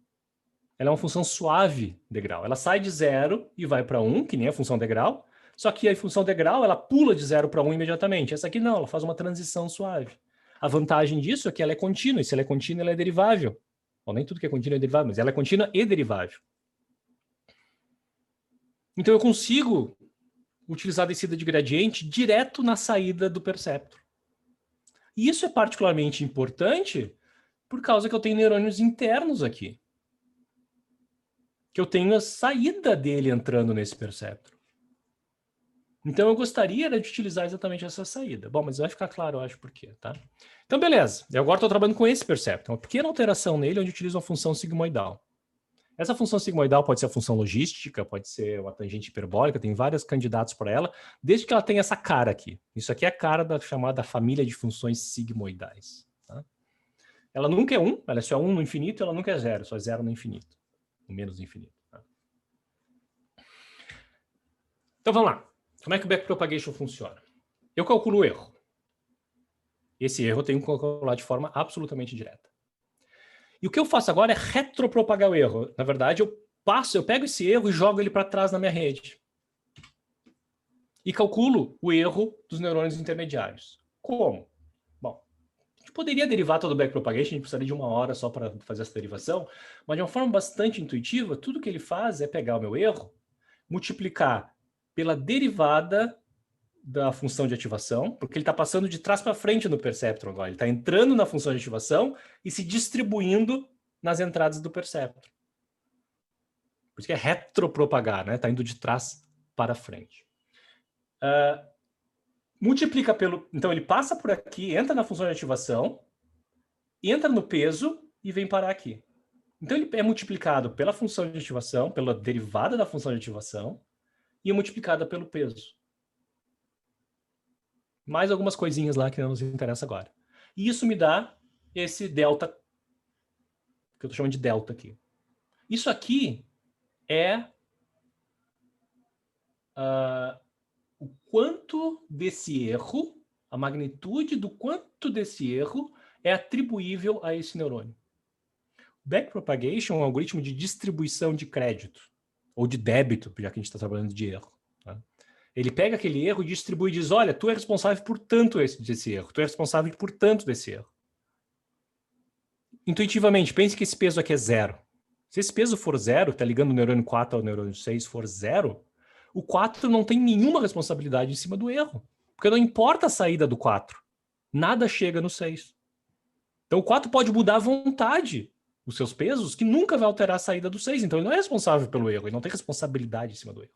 Ela é uma função suave degrau. Ela sai de 0 e vai para 1, que nem a função degrau, só que a função degrau ela pula de 0 para 1 imediatamente. Essa aqui não, ela faz uma transição suave. A vantagem disso é que ela é contínua, e se ela é contínua, ela é derivável. Bom, nem tudo que é contínuo é derivável, mas ela é contínua e derivável. Então eu consigo utilizar a descida de gradiente direto na saída do perceptron. E isso é particularmente importante por causa que eu tenho neurônios internos aqui. Que eu tenho a saída dele entrando nesse perceptron. Então eu gostaria de utilizar exatamente essa saída. Bom, mas vai ficar claro, eu acho, por quê, tá? Então, beleza. Eu agora estou trabalhando com esse perceptron. Uma pequena alteração nele, onde eu utilizo uma função sigmoidal. Essa função sigmoidal pode ser a função logística, pode ser uma tangente hiperbólica, tem vários candidatos para ela, desde que ela tenha essa cara aqui. Isso aqui é a cara da chamada família de funções sigmoidais. Tá? Ela nunca é 1, ela é só 1 no infinito, ela nunca é 0, só é 0 no infinito. No menos infinito. Tá? Então vamos lá. Como é que o backpropagation funciona? Eu calculo o erro. Esse erro eu tenho que calcular de forma absolutamente direta. E o que eu faço agora é retropropagar o erro. Na verdade, eu pego esse erro e jogo ele para trás na minha rede. E calculo o erro dos neurônios intermediários. Como? Bom, a gente poderia derivar todo o backpropagation, a gente precisaria de 1 hora só para fazer essa derivação, mas de uma forma bastante intuitiva, tudo que ele faz é pegar o meu erro, multiplicar pela derivada da função de ativação, porque ele está passando de trás para frente no perceptron agora. Ele está entrando na função de ativação e se distribuindo nas entradas do perceptron. Por isso que é retropropagar, né? Está indo de trás para frente. Multiplica pelo... Então, ele passa por aqui, entra na função de ativação, entra no peso e vem parar aqui. Então, ele é multiplicado pela função de ativação, pela derivada da função de ativação, e é multiplicada pelo peso. Mais algumas coisinhas lá que não nos interessa agora. E isso me dá esse delta, que eu estou chamando de delta aqui. Isso aqui é o quanto desse erro, a magnitude do quanto desse erro é atribuível a esse neurônio. Backpropagation é um algoritmo de distribuição de crédito, ou de débito, já que a gente está trabalhando de erro. Tá? Ele pega aquele erro e distribui e diz, olha, tu é responsável por tanto desse erro, tu é responsável por tanto desse erro. Intuitivamente, pense que esse peso aqui é 0. Se esse peso for 0, está ligando o neurônio 4 ao neurônio 6, for 0, o 4 não tem nenhuma responsabilidade em cima do erro. Porque não importa a saída do 4. Nada chega no 6. Então o 4 pode mudar à vontade os seus pesos, que nunca vai alterar a saída do 6. Então ele não é responsável pelo erro, ele não tem responsabilidade em cima do erro.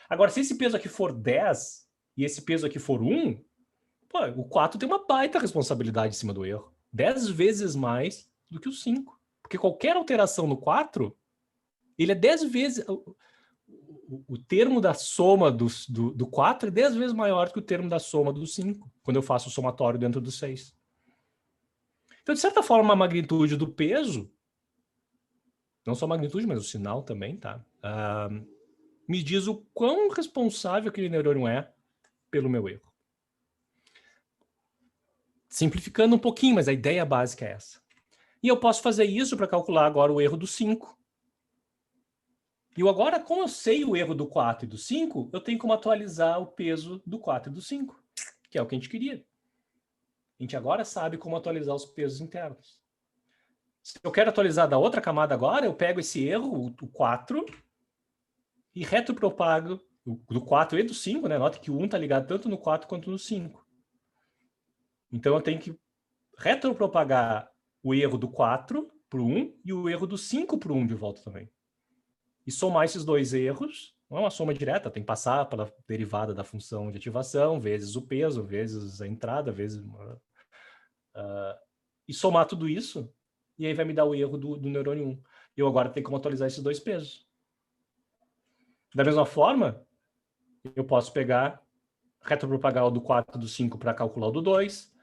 Agora, se esse peso aqui for 10 e esse peso aqui for 1, pô, o 4 tem uma baita responsabilidade em cima do erro. 10 vezes mais do que o 5. Porque qualquer alteração no 4, ele é 10 vezes... o termo da soma do 4 é 10 vezes maior que o termo da soma do 5, quando eu faço o somatório dentro do 6. Então, de certa forma, a magnitude do peso, não só a magnitude, mas o sinal também, tá? Me diz o quão responsável aquele neurônio é pelo meu erro. Simplificando um pouquinho, mas a ideia básica é essa. E eu posso fazer isso para calcular agora o erro do 5. E agora, como eu sei o erro do 4 e do 5, eu tenho como atualizar o peso do 4 e do 5, que é o que a gente queria. A gente agora sabe como atualizar os pesos internos. Se eu quero atualizar da outra camada agora, eu pego esse erro, o 4, e retropropago do 4 e do 5, né? Nota que o 1 está ligado tanto no 4 quanto no 5. Então eu tenho que retropropagar o erro do 4 para o 1 e o erro do 5 para o 1 de volta também. E somar esses dois erros, não é uma soma direta, tem que passar pela derivada da função de ativação, vezes o peso, vezes a entrada, vezes... e somar tudo isso, e aí vai me dar o erro do neurônio 1. E eu agora tenho como atualizar esses dois pesos. Da mesma forma, eu posso pegar, retropropagar o do 4 e do 5 para calcular o do 2,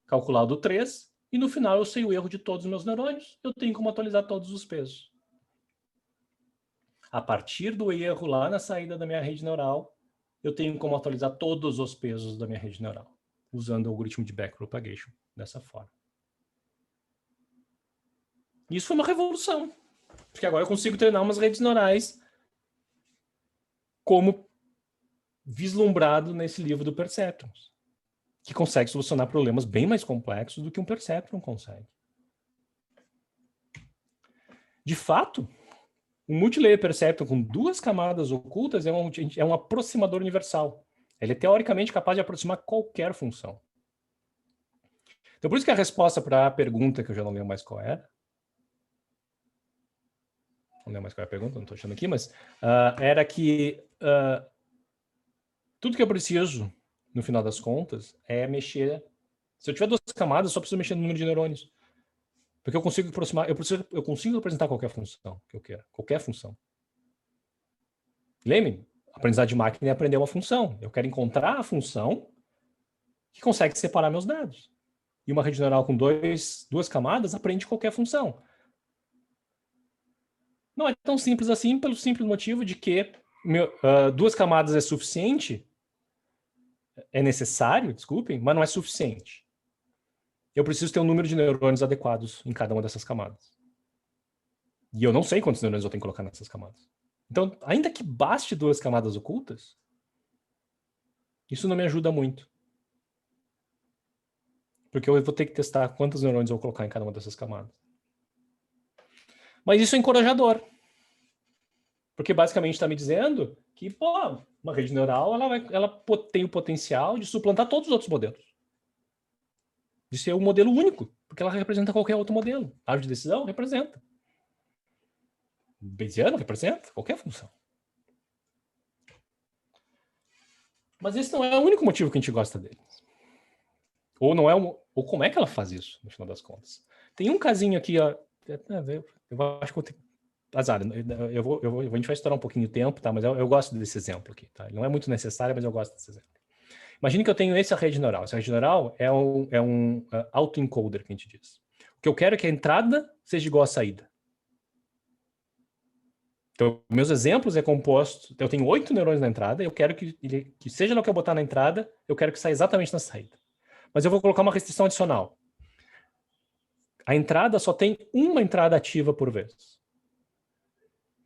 calcular o do 3, e no final eu sei o erro de todos os meus neurônios, eu tenho como atualizar todos os pesos. A partir do erro lá na saída da minha rede neural, eu tenho como atualizar todos os pesos da minha rede neural, usando o algoritmo de backpropagation dessa forma. Isso foi uma revolução, porque agora eu consigo treinar umas redes neurais como vislumbrado nesse livro do Perceptrons, que consegue solucionar problemas bem mais complexos do que um Perceptron consegue. De fato, um multilayer perceptron com duas camadas ocultas é um aproximador universal. Ele é teoricamente capaz de aproximar qualquer função. Então, por isso que a resposta para a pergunta, que eu já não lembro mais qual era, não lembro mais qual é a pergunta, não estou achando aqui, mas era que tudo que eu preciso, no final das contas, é mexer... Se eu tiver duas camadas, eu só preciso mexer no número de neurônios. Porque eu consigo aproximar, eu consigo representar qualquer função que eu queira, qualquer função. Lembre, aprendizado de máquina é aprender uma função. Eu quero encontrar a função que consegue separar meus dados. E uma rede neural com duas camadas aprende qualquer função. Não é tão simples assim, pelo simples motivo de que duas camadas é suficiente, é necessário, desculpem, mas não é suficiente. Eu preciso ter um número de neurônios adequados em cada uma dessas camadas. E eu não sei quantos neurônios eu tenho que colocar nessas camadas. Então, ainda que baste duas camadas ocultas, isso não me ajuda muito. Porque eu vou ter que testar quantos neurônios eu vou colocar em cada uma dessas camadas. Mas isso é encorajador. Porque basicamente está me dizendo que, pô, uma rede neural ela tem o potencial de suplantar todos os outros modelos. De ser um modelo único, porque ela representa qualquer outro modelo. A árvore de decisão representa. Bayesiano representa qualquer função. Mas esse não é o único motivo que a gente gosta deles. Ou não é ou como é que ela faz isso, no final das contas. Tem um casinho aqui, ó, eu acho que eu tenho azar, a gente vai estourar um pouquinho de tempo, tá? Mas eu gosto desse exemplo aqui, tá? Ele não é muito necessário, mas eu gosto desse exemplo. Imagine que eu tenho essa rede neural. Essa rede neural é um autoencoder, que a gente diz. O que eu quero é que a entrada seja igual à saída. Então, meus exemplos é composto... Eu tenho 8 neurônios na entrada, eu quero que seja no que eu botar na entrada, eu quero que saia exatamente na saída. Mas eu vou colocar uma restrição adicional. A entrada só tem uma entrada ativa por vez.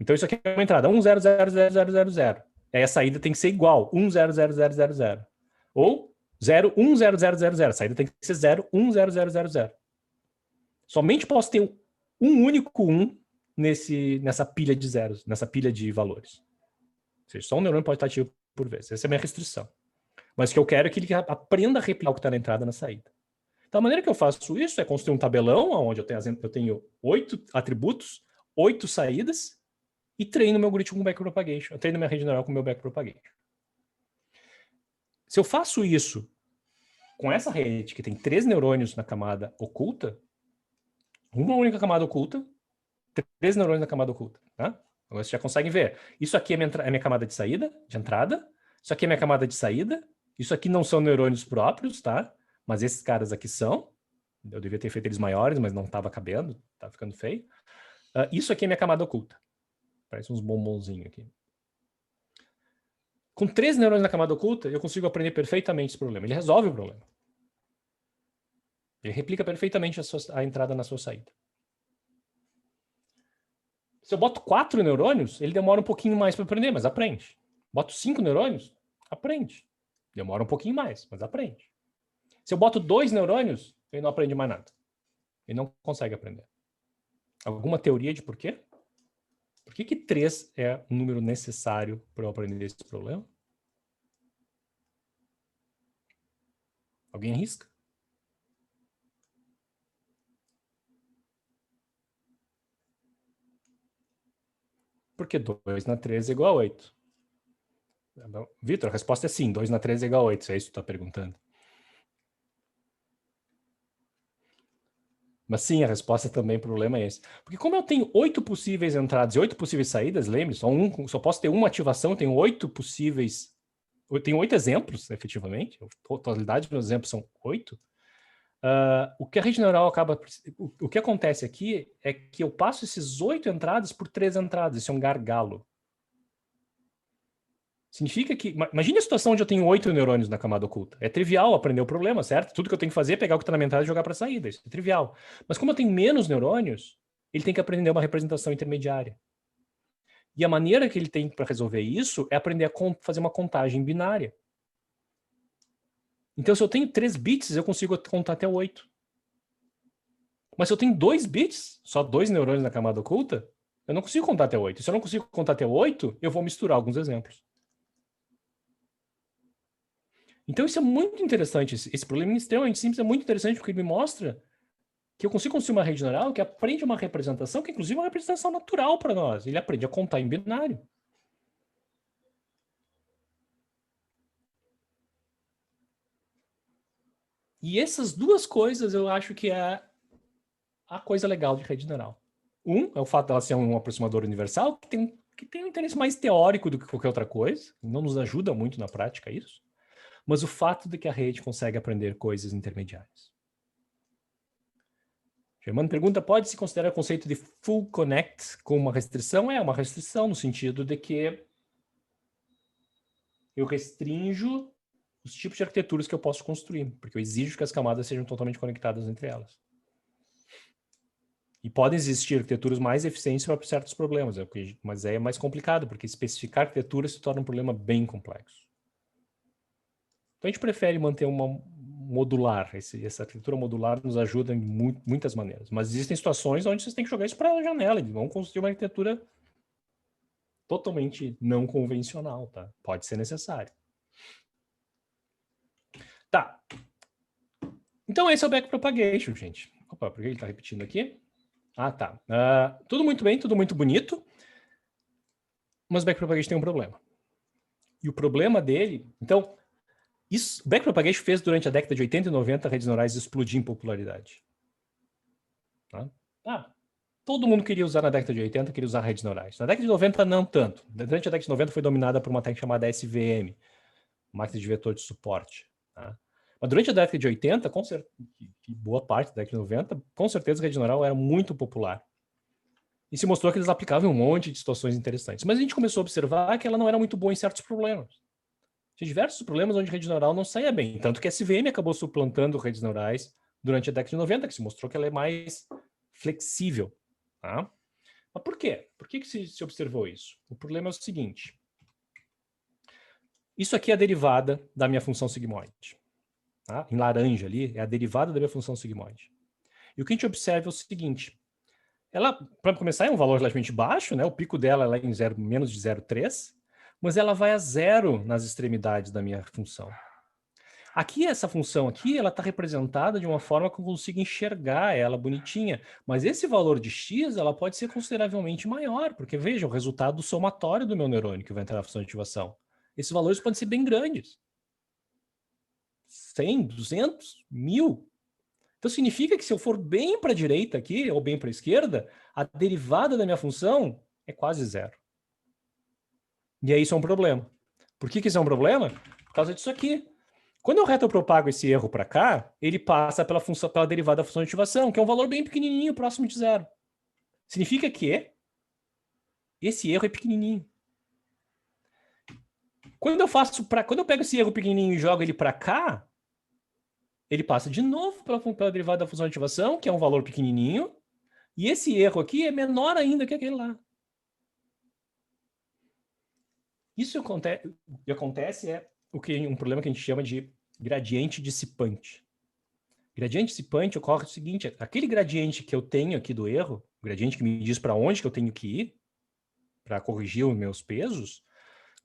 Então, isso aqui é uma entrada 1000000. Aí a saída tem que ser igual, 100000. Ou 010000. A saída tem que ser 010000. Somente posso ter um único 1 nessa pilha de zeros, nessa pilha de valores. Ou seja, só um neurônio pode estar ativo por vez. Essa é a minha restrição. Mas o que eu quero é que ele aprenda a replicar o que está na entrada e na saída. Então, a maneira que eu faço isso é construir um tabelão onde eu tenho 8 atributos, 8 saídas, e treino meu algoritmo com backpropagation. Eu treino minha rede neural com meu backpropagation. Se eu faço isso com essa rede, que tem 3 neurônios na camada oculta, uma única camada oculta, 3 neurônios na camada oculta, tá? Agora vocês já conseguem ver. Isso aqui é minha camada de saída, de entrada. Isso aqui é minha camada de saída. Isso aqui não são neurônios próprios, tá? Mas esses caras aqui são. Eu devia ter feito eles maiores, mas não estava cabendo. Tá ficando feio. Isso aqui é minha camada oculta. Parece uns bombonzinhos aqui. Com 3 neurônios na camada oculta, eu consigo aprender perfeitamente esse problema. Ele resolve o problema. Ele replica perfeitamente a entrada na sua saída. Se eu boto 4 neurônios, ele demora um pouquinho mais para aprender, mas aprende. Boto 5 neurônios, aprende. Demora um pouquinho mais, mas aprende. Se eu boto 2 neurônios, ele não aprende mais nada. Ele não consegue aprender. Alguma teoria de por quê? Por que 3 é um número necessário para eu aprender esse problema? Alguém arrisca? Porque 2 na 3 é igual a 8. Vitor, a resposta é sim. 2 na 3 é igual a 8. Se é isso que tu está perguntando. Mas sim, a resposta também, o problema é esse. Porque como eu tenho 8 possíveis entradas e 8 possíveis saídas, lembre, só posso ter uma ativação, eu tenho 8 possíveis... Eu tenho 8 exemplos, efetivamente. A totalidade dos exemplos são 8. O que a rede neural acaba... O que acontece aqui é que eu passo esses 8 entradas por 3 entradas. Isso é um gargalo. Significa que... Imagine a situação onde eu tenho 8 neurônios na camada oculta. É trivial aprender o problema, certo? Tudo que eu tenho que fazer é pegar o que está na minha entrada e jogar para a saída. Isso é trivial. Mas como eu tenho menos neurônios, ele tem que aprender uma representação intermediária. E a maneira que ele tem para resolver isso é aprender a fazer uma contagem binária. Então, se eu tenho 3 bits, eu consigo contar até 8. Mas se eu tenho 2 bits, só 2 neurônios na camada oculta, eu não consigo contar até 8. Se eu não consigo contar até 8, eu vou misturar alguns exemplos. Então isso é muito interessante, esse problema é extremamente simples, é muito interessante porque ele me mostra que eu consigo construir uma rede neural que aprende uma representação, que inclusive é uma representação natural para nós. Ele aprende a contar em binário. E essas duas coisas eu acho que é a coisa legal de rede neural. É o fato dela ser um aproximador universal, que tem um interesse mais teórico do que qualquer outra coisa, não nos ajuda muito na prática isso, mas o fato de que a rede consegue aprender coisas intermediárias. Germano pergunta, pode-se considerar o conceito de full connect como uma restrição? É uma restrição no sentido de que eu restrinjo os tipos de arquiteturas que eu posso construir, porque eu exijo que as camadas sejam totalmente conectadas entre elas. E podem existir arquiteturas mais eficientes para certos problemas, mas é mais complicado, porque especificar arquitetura se torna um problema bem complexo. Então a gente prefere manter uma modular. Essa arquitetura modular nos ajuda em muitas maneiras. Mas existem situações onde vocês têm que jogar isso para a janela. E vão construir uma arquitetura totalmente não convencional, tá? Pode ser necessário. Tá. Então esse é o backpropagation, gente. Opa, por que ele está repetindo aqui? Ah, tá. Tudo muito bem, tudo muito bonito. Mas o backpropagation tem um problema. E o problema dele... Então... o backpropagation fez durante a década de 80 e 90 redes neurais explodir em popularidade. Tá? Todo mundo queria usar na década de 80, queria usar redes neurais. Na década de 90, não tanto. Durante a década de 90 foi dominada por uma técnica chamada SVM, máquina de vetor de suporte. Tá? Mas durante a década de 80, e boa parte da década de 90, com certeza a rede neural era muito popular. E se mostrou que eles aplicavam um monte de situações interessantes. Mas a gente começou a observar que ela não era muito boa em certos problemas. Tinha diversos problemas onde a rede neural não saía bem. Tanto que a SVM acabou suplantando redes neurais durante a década de 90, que se mostrou que ela é mais flexível. Tá? Mas por quê? Por que se observou isso? O problema é o seguinte. Isso aqui é a derivada da minha função sigmoide. Tá? Em laranja ali, é a derivada da minha função sigmoide. E o que a gente observa é o seguinte. Ela, para começar, é um valor relativamente baixo, né? O pico dela é em menos de 0,3, mas ela vai a 0 nas extremidades da minha função. Aqui, essa função aqui, ela está representada de uma forma que eu consigo enxergar ela bonitinha, mas esse valor de x, ela pode ser consideravelmente maior, porque, veja, o resultado do somatório do meu neurônio que vai entrar na função de ativação. Esses valores podem ser bem grandes. 100, 200, 1000. Então, significa que se eu for bem para a direita aqui, ou bem para a esquerda, a derivada da minha função é quase 0. E aí isso é um problema. Por que isso é um problema? Por causa disso aqui. Quando eu retropropago esse erro para cá, ele passa pela derivada da função de ativação, que é um valor bem pequenininho, próximo de zero. Significa que esse erro é pequenininho. Quando eu pego esse erro pequenininho e jogo ele para cá, ele passa de novo pela derivada da função de ativação, que é um valor pequenininho, e esse erro aqui é menor ainda que aquele lá. Isso acontece um problema que a gente chama de gradiente dissipante. Gradiente dissipante ocorre o seguinte: aquele gradiente que eu tenho aqui do erro, o gradiente que me diz para onde que eu tenho que ir para corrigir os meus pesos,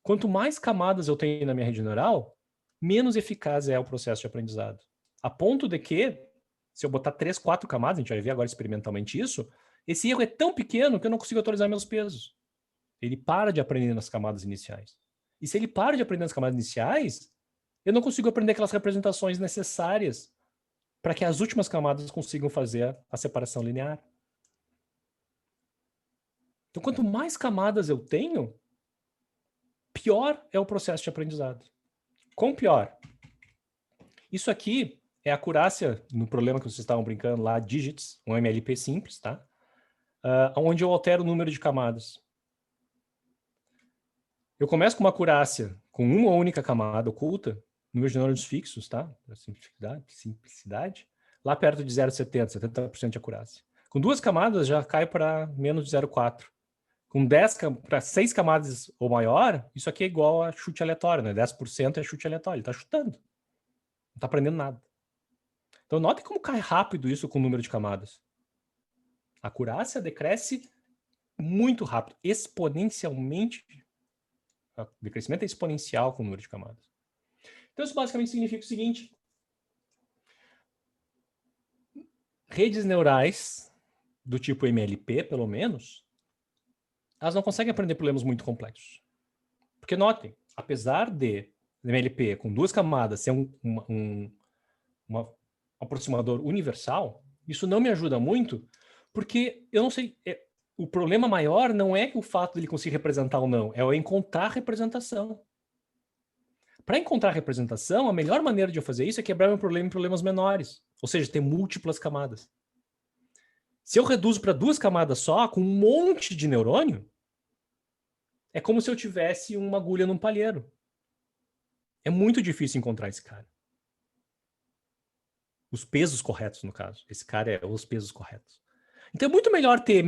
quanto mais camadas eu tenho na minha rede neural, menos eficaz é o processo de aprendizado. A ponto de que, se eu botar 3, 4 camadas, a gente vai ver agora experimentalmente isso, esse erro é tão pequeno que eu não consigo atualizar meus pesos. Ele para de aprender nas camadas iniciais. E se ele para de aprender nas camadas iniciais, eu não consigo aprender aquelas representações necessárias para que as últimas camadas consigam fazer a separação linear. Então, quanto mais camadas eu tenho, pior é o processo de aprendizado. Quão pior? Isso aqui é a acurácia no problema que vocês estavam brincando lá, digits, um MLP simples, tá? Onde eu altero o número de camadas. Eu começo com uma acurácia com uma única camada oculta, número de nômios fixos, tá? Para simplicidade. Lá perto de 0,70, 70% de acurácia. Com 2 camadas já cai para menos de 0,4. Com 6 camadas ou maior, isso aqui é igual a chute aleatório, né? 10% é chute aleatório, ele está chutando. Não está aprendendo nada. Então, note como cai rápido isso com o número de camadas. A acurácia decresce muito rápido, exponencialmente. O decrescimento é exponencial com o número de camadas. Então, isso basicamente significa o seguinte: redes neurais do tipo MLP, pelo menos, elas não conseguem aprender problemas muito complexos. Porque notem, apesar de MLP com 2 camadas ser um aproximador universal, isso não me ajuda muito, porque eu não sei, o problema maior não é o fato de ele conseguir representar ou não, é eu encontrar representação. Para encontrar representação, a melhor maneira de eu fazer isso é quebrar meu problema em problemas menores, ou seja, ter múltiplas camadas. Se eu reduzo para 2 camadas só, com um monte de neurônio, é como se eu tivesse uma agulha num palheiro. É muito difícil encontrar esse cara. Os pesos corretos, no caso. Esse cara é os pesos corretos. Então é muito melhor ter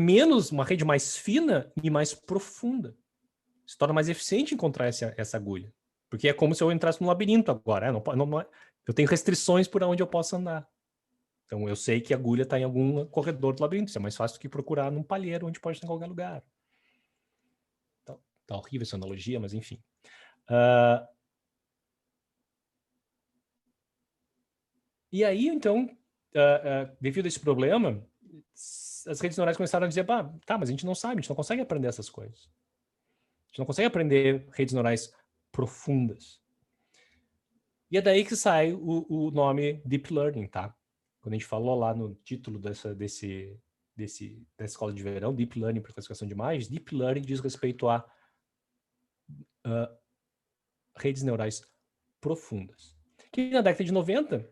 uma rede mais fina e mais profunda. Se torna mais eficiente encontrar essa agulha. Porque é como se eu entrasse num labirinto agora. Eu tenho restrições por onde eu posso andar. Então eu sei que a agulha está em algum corredor do labirinto. Isso é mais fácil do que procurar num palheiro onde pode estar em qualquer lugar. Então, tá horrível essa analogia, mas enfim. E aí, então, devido a esse problema, as redes neurais começaram a dizer, tá, mas a gente não sabe, a gente não consegue aprender essas coisas. A gente não consegue aprender redes neurais profundas. E é daí que sai o nome Deep Learning, tá? Quando a gente falou lá no título dessa escola de verão, Deep Learning para classificação de imagens, Deep Learning diz respeito a redes neurais profundas. Que na década de 90,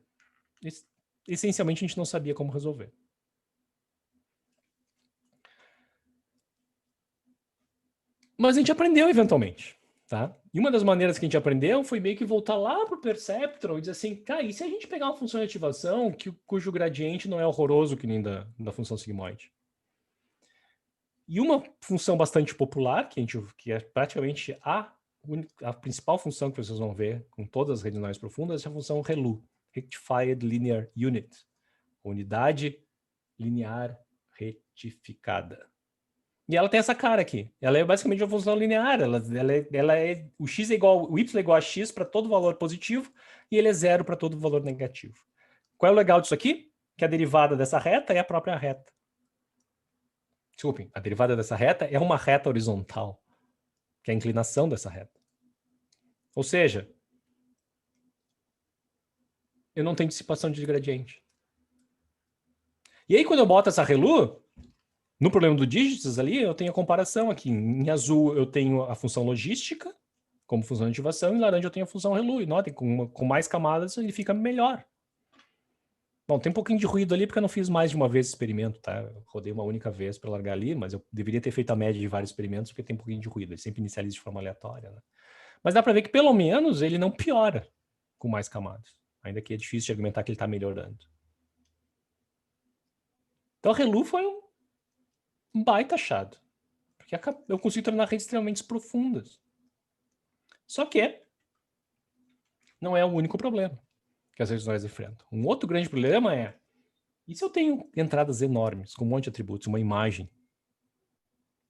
essencialmente a gente não sabia como resolver. Mas a gente aprendeu eventualmente, tá? E uma das maneiras que a gente aprendeu foi meio que voltar lá para o Perceptron e dizer assim, cara, e se a gente pegar uma função de ativação cujo gradiente não é horroroso que nem da função sigmoide? E uma função bastante popular, que é praticamente a principal função que vocês vão ver com todas as redes neurais profundas, é a função ReLU, Rectified Linear Unit, unidade linear retificada. E ela tem essa cara aqui. Ela é basicamente uma função linear. O x o y é igual a x para todo valor positivo e ele é 0 para todo valor negativo. Qual é o legal disso aqui? Que a derivada dessa reta é a própria reta. Desculpem, a derivada dessa reta é uma reta horizontal, que é a inclinação dessa reta. Ou seja, eu não tenho dissipação de gradiente. E aí, quando eu boto essa ReLU, No problema do Digits ali, eu tenho a comparação aqui. Em azul, eu tenho a função logística como função de ativação, e em laranja eu tenho a função relu. E notem, com mais camadas ele fica melhor. Bom, tem um pouquinho de ruído ali porque eu não fiz mais de uma vez esse experimento, tá? Eu rodei uma única vez para largar ali, mas eu deveria ter feito a média de vários experimentos porque tem um pouquinho de ruído. Ele sempre inicializa de forma aleatória, né? Mas dá para ver que pelo menos ele não piora com mais camadas. Ainda que é difícil de argumentar que ele está melhorando. Então a Relu foi um baita achado. Porque eu consigo tornar redes extremamente profundas. Só que não é o único problema que as redes neurais enfrentam. Um outro grande problema é, e se eu tenho entradas enormes, com um monte de atributos, uma imagem?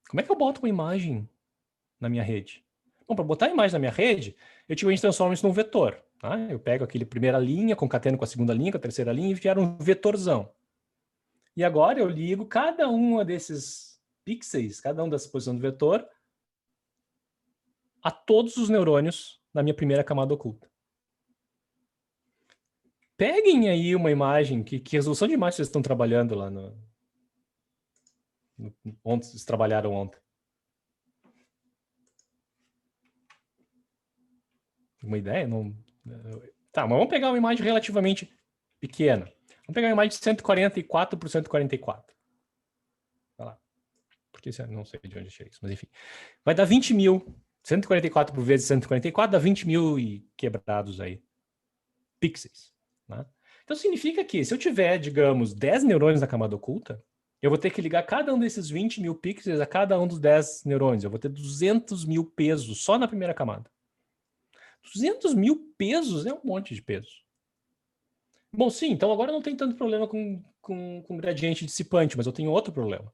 Como é que eu boto uma imagem na minha rede? Bom, para botar a imagem na minha rede, eu tipicamente transformo isso num vetor. Tá? Eu pego aquele primeira linha, concateno com a segunda linha, com a terceira linha, e gero um vetorzão. E agora eu ligo cada uma desses pixels, cada uma dessas posições do vetor, a todos os neurônios na minha primeira camada oculta. Peguem aí uma imagem, que resolução de imagem vocês estão trabalhando lá onde vocês trabalharam ontem? Uma ideia? Não... Tá, mas vamos pegar uma imagem relativamente pequena. Vamos pegar uma imagem de 144 por 144. Vai lá. Porque eu não sei de onde achei isso, mas enfim. Vai dar 20 mil. 144 por vezes 144 dá 20 mil e quebrados aí. Pixels. Né? Então significa que se eu tiver, digamos, 10 neurônios na camada oculta, eu vou ter que ligar cada um desses 20 mil pixels a cada um dos 10 neurônios. Eu vou ter 200 mil pesos só na primeira camada. 200 mil pesos é um monte de peso. Bom, sim, então agora não tem tanto problema com gradiente dissipante, mas eu tenho outro problema,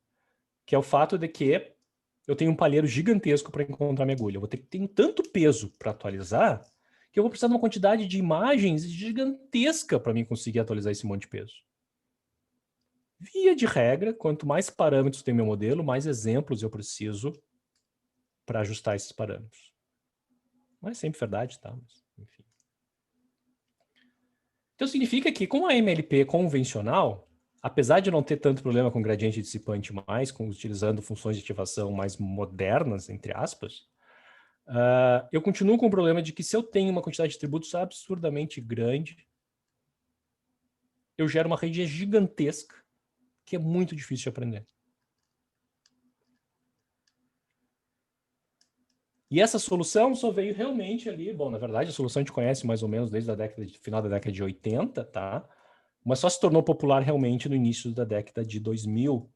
que é o fato de que eu tenho um palheiro gigantesco para encontrar minha agulha. Eu vou ter que ter tanto peso para atualizar que eu vou precisar de uma quantidade de imagens gigantesca para mim conseguir atualizar esse monte de peso. Via de regra, quanto mais parâmetros tem meu modelo, mais exemplos eu preciso para ajustar esses parâmetros. Não é sempre verdade, tá? Mas, enfim. Então significa que com a MLP convencional, apesar de não ter tanto problema com gradiente dissipante mais, utilizando funções de ativação mais modernas, entre aspas, eu continuo com o problema de que se eu tenho uma quantidade de atributos absurdamente grande, eu gero uma rede gigantesca que é muito difícil de aprender. E essa solução só veio realmente ali, bom, na verdade a solução a gente conhece mais ou menos desde a final da década de 80, tá? Mas só se tornou popular realmente no início da década de 2000,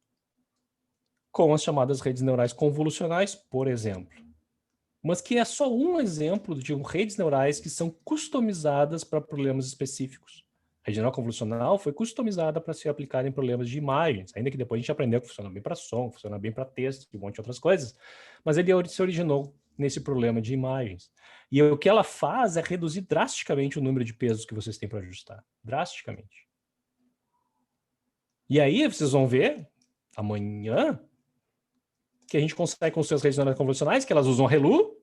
com as chamadas redes neurais convolucionais, por exemplo. Mas que é só um exemplo de redes neurais que são customizadas para problemas específicos. A rede neural convolucional foi customizada para ser aplicada em problemas de imagens, ainda que depois a gente aprendeu que funciona bem para som, funciona bem para texto e um monte de outras coisas, mas ele se originou nesse problema de imagens. E o que ela faz é reduzir drasticamente o número de pesos que vocês têm para ajustar. Drasticamente. E aí vocês vão ver, amanhã, que a gente consegue com suas redes neurais convolucionais, que elas usam ReLU,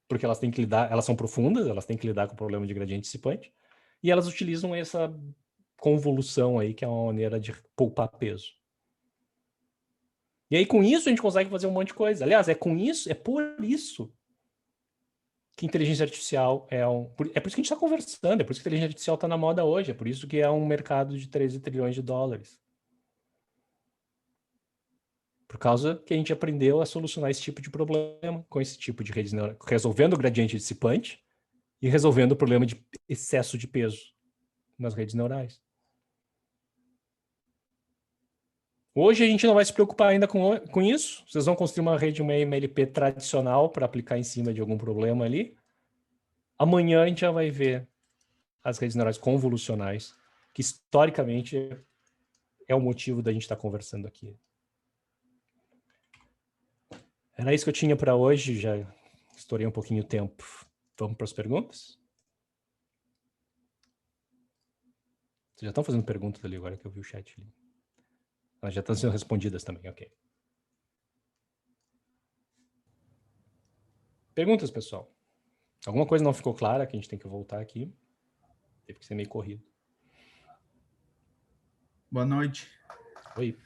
porque elas têm que lidar, elas são profundas, elas têm que lidar com o problema de gradiente dissipante, e elas utilizam essa convolução aí, que é uma maneira de poupar peso. E aí, com isso, a gente consegue fazer um monte de coisa. Aliás, é por isso que inteligência artificial é por isso que a gente está conversando, é por isso que a inteligência artificial está na moda hoje, é por isso que é um mercado de 13 trilhões de dólares. Por causa que a gente aprendeu a solucionar esse tipo de problema com esse tipo de redes neurais, resolvendo o gradiente dissipante e resolvendo o problema de excesso de peso nas redes neurais. Hoje a gente não vai se preocupar ainda com isso. Vocês vão construir uma rede, uma MLP tradicional para aplicar em cima de algum problema ali. Amanhã a gente já vai ver as redes neurais convolucionais, que historicamente é o motivo da gente estar conversando aqui. Era isso que eu tinha para hoje, já estourei um pouquinho o tempo. Vamos para as perguntas? Vocês já estão fazendo perguntas ali agora que eu vi o chat ali. Elas já estão sendo respondidas também, ok. Perguntas, pessoal? Alguma coisa não ficou clara que a gente tem que voltar aqui? Teve que ser meio corrido. Boa noite. Oi.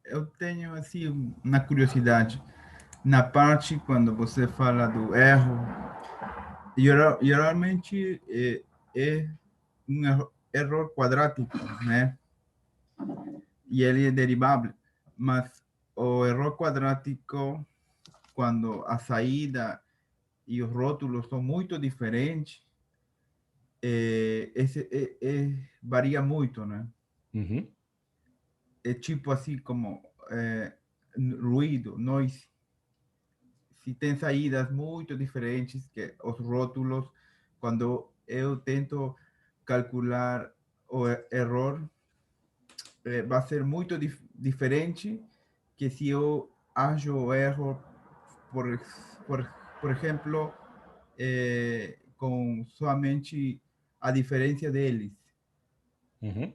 Eu tenho assim uma curiosidade na parte quando você fala do erro, geralmente é um erro quadrático, né? E ele é derivável, mas o erro quadrático, quando a saída e os rótulos são muito diferentes, varia muito, né? Uhum, É tipo assim como ruído, noise. Se tem saídas muito diferentes que os rótulos, quando eu tento calcular o erro, vai ser muito diferente que se eu acho o erro, por, por, por exemplo, com somente a diferença deles. uhum,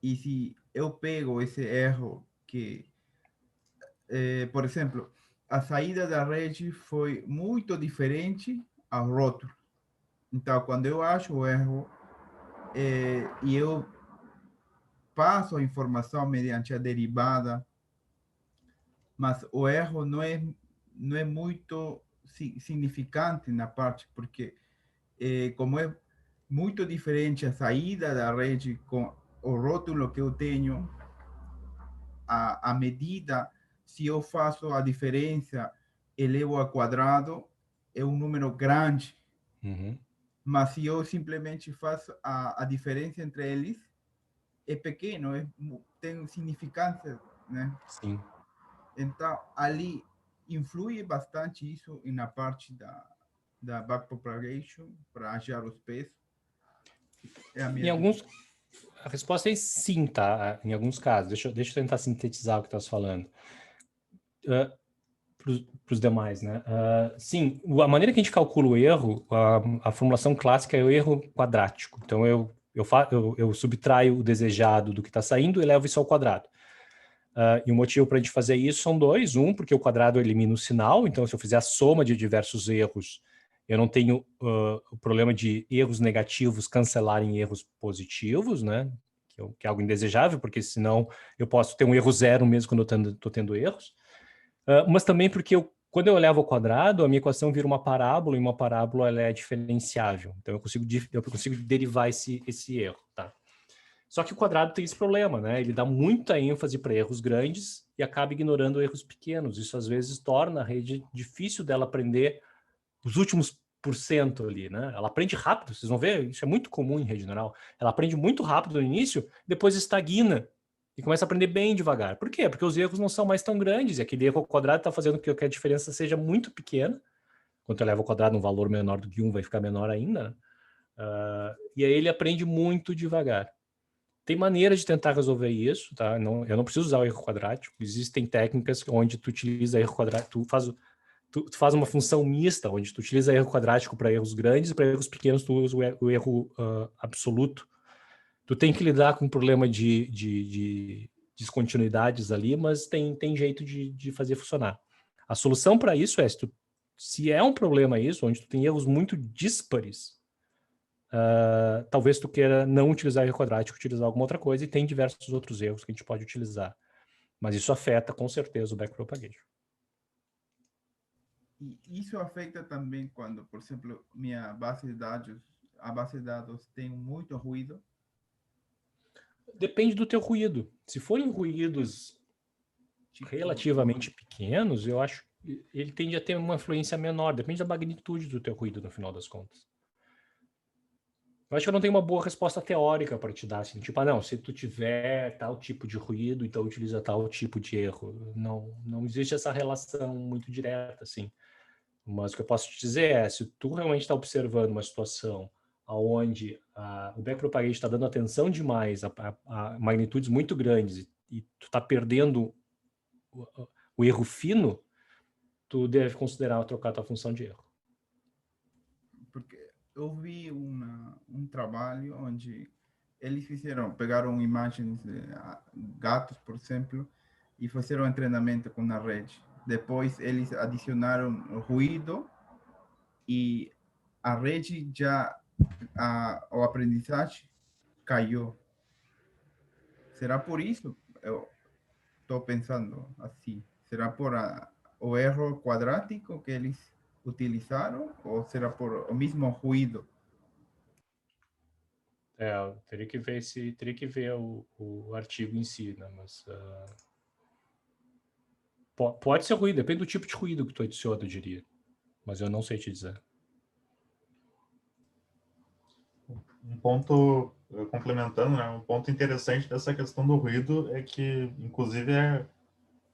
E se eu pego esse erro que, por exemplo, a saída da rede foi muito diferente ao rótulo. Então, quando eu acho o erro e eu passo a informação mediante a derivada, mas o erro não é muito significante na parte, porque como é muito diferente a saída da rede com o rótulo que eu tenho, a medida, se eu faço a diferença, elevo ao quadrado, é um número grande, uhum. mas se eu simplesmente faço a diferença entre eles, é pequeno, tem significância, né? Sim. Então, ali influi bastante isso na parte da backpropagation para achar os pesos. É a Em minha dúvida. alguns, a resposta é sim, tá? Em alguns casos. Deixa eu tentar sintetizar o que tu estás falando. Para os demais, né? Sim, a maneira que a gente calcula o erro, a formulação clássica é o erro quadrático. Então, eu subtraio o desejado do que está saindo e levo isso ao quadrado. E o motivo para a gente fazer isso são dois. Um, porque o quadrado elimina o sinal. Então, se eu fizer a soma de diversos erros, eu não tenho o problema de erros negativos cancelarem erros positivos, né? Que é algo indesejável, porque senão eu posso ter um erro zero mesmo quando eu estou tendo erros. Mas também porque quando eu levo ao quadrado, a minha equação vira uma parábola, e uma parábola ela é diferenciável. Então eu consigo derivar esse erro, tá? Só que o quadrado tem esse problema, né? Ele dá muita ênfase para erros grandes e acaba ignorando erros pequenos. Isso às vezes torna a rede difícil dela aprender os últimos por cento ali, né? Ela aprende rápido, vocês vão ver, isso é muito comum em rede neural. Ela aprende muito rápido no início, depois estagna e começa a aprender bem devagar. Por quê? Porque os erros não são mais tão grandes e aquele erro ao quadrado está fazendo com que a diferença seja muito pequena. Quando eu levo ao quadrado um valor menor do que 1, vai ficar menor ainda. Né? E aí ele aprende muito devagar. Tem maneiras de tentar resolver isso, tá? Não, eu não preciso usar o erro quadrático. Existem técnicas onde tu utiliza erro quadrático, tu faz uma função mista, onde tu utiliza erro quadrático para erros grandes e para erros pequenos tu usa o erro absoluto. Tu tem que lidar com um problema de descontinuidades ali, mas tem jeito de fazer funcionar. A solução para isso é, se é um problema isso, onde tu tem erros muito díspares, talvez tu queira não utilizar erro quadrático, utilizar alguma outra coisa, e tem diversos outros erros que a gente pode utilizar. Mas isso afeta com certeza o backpropagation. E isso afeta também quando, por exemplo, a base de dados tem muito ruído. Depende do teu ruído. Se forem ruídos Tipo, relativamente pequenos, eu acho que ele tende a ter uma influência menor. Depende da magnitude do teu ruído, no final das contas. Eu acho que eu não tenho uma boa resposta teórica para te dar, assim, tipo, não, se tu tiver tal tipo de ruído, então utiliza tal tipo de erro. Não existe essa relação muito direta, assim. Mas o que eu posso te dizer é, se tu realmente está observando uma situação onde o backpropagation está dando atenção demais a magnitudes muito grandes e tu está perdendo o, o erro fino, tu deve considerar trocar tua função de erro. porque eu vi um trabalho onde eles pegaram imagens de gatos, por exemplo, e fizeram um treinamento com a rede. Depois eles adicionaram ruído e a rede já, o aprendizagem caiu. Será por isso? estou pensando assim. Será por o erro quadrático que eles utilizaram ou será por o mesmo ruído? Teria que ver o artigo em si, né? Mas pode ser ruído, depende do tipo de ruído que tu adiciona, eu diria. Mas eu não sei te dizer. Um ponto, complementando, né, um ponto interessante dessa questão do ruído é que, inclusive,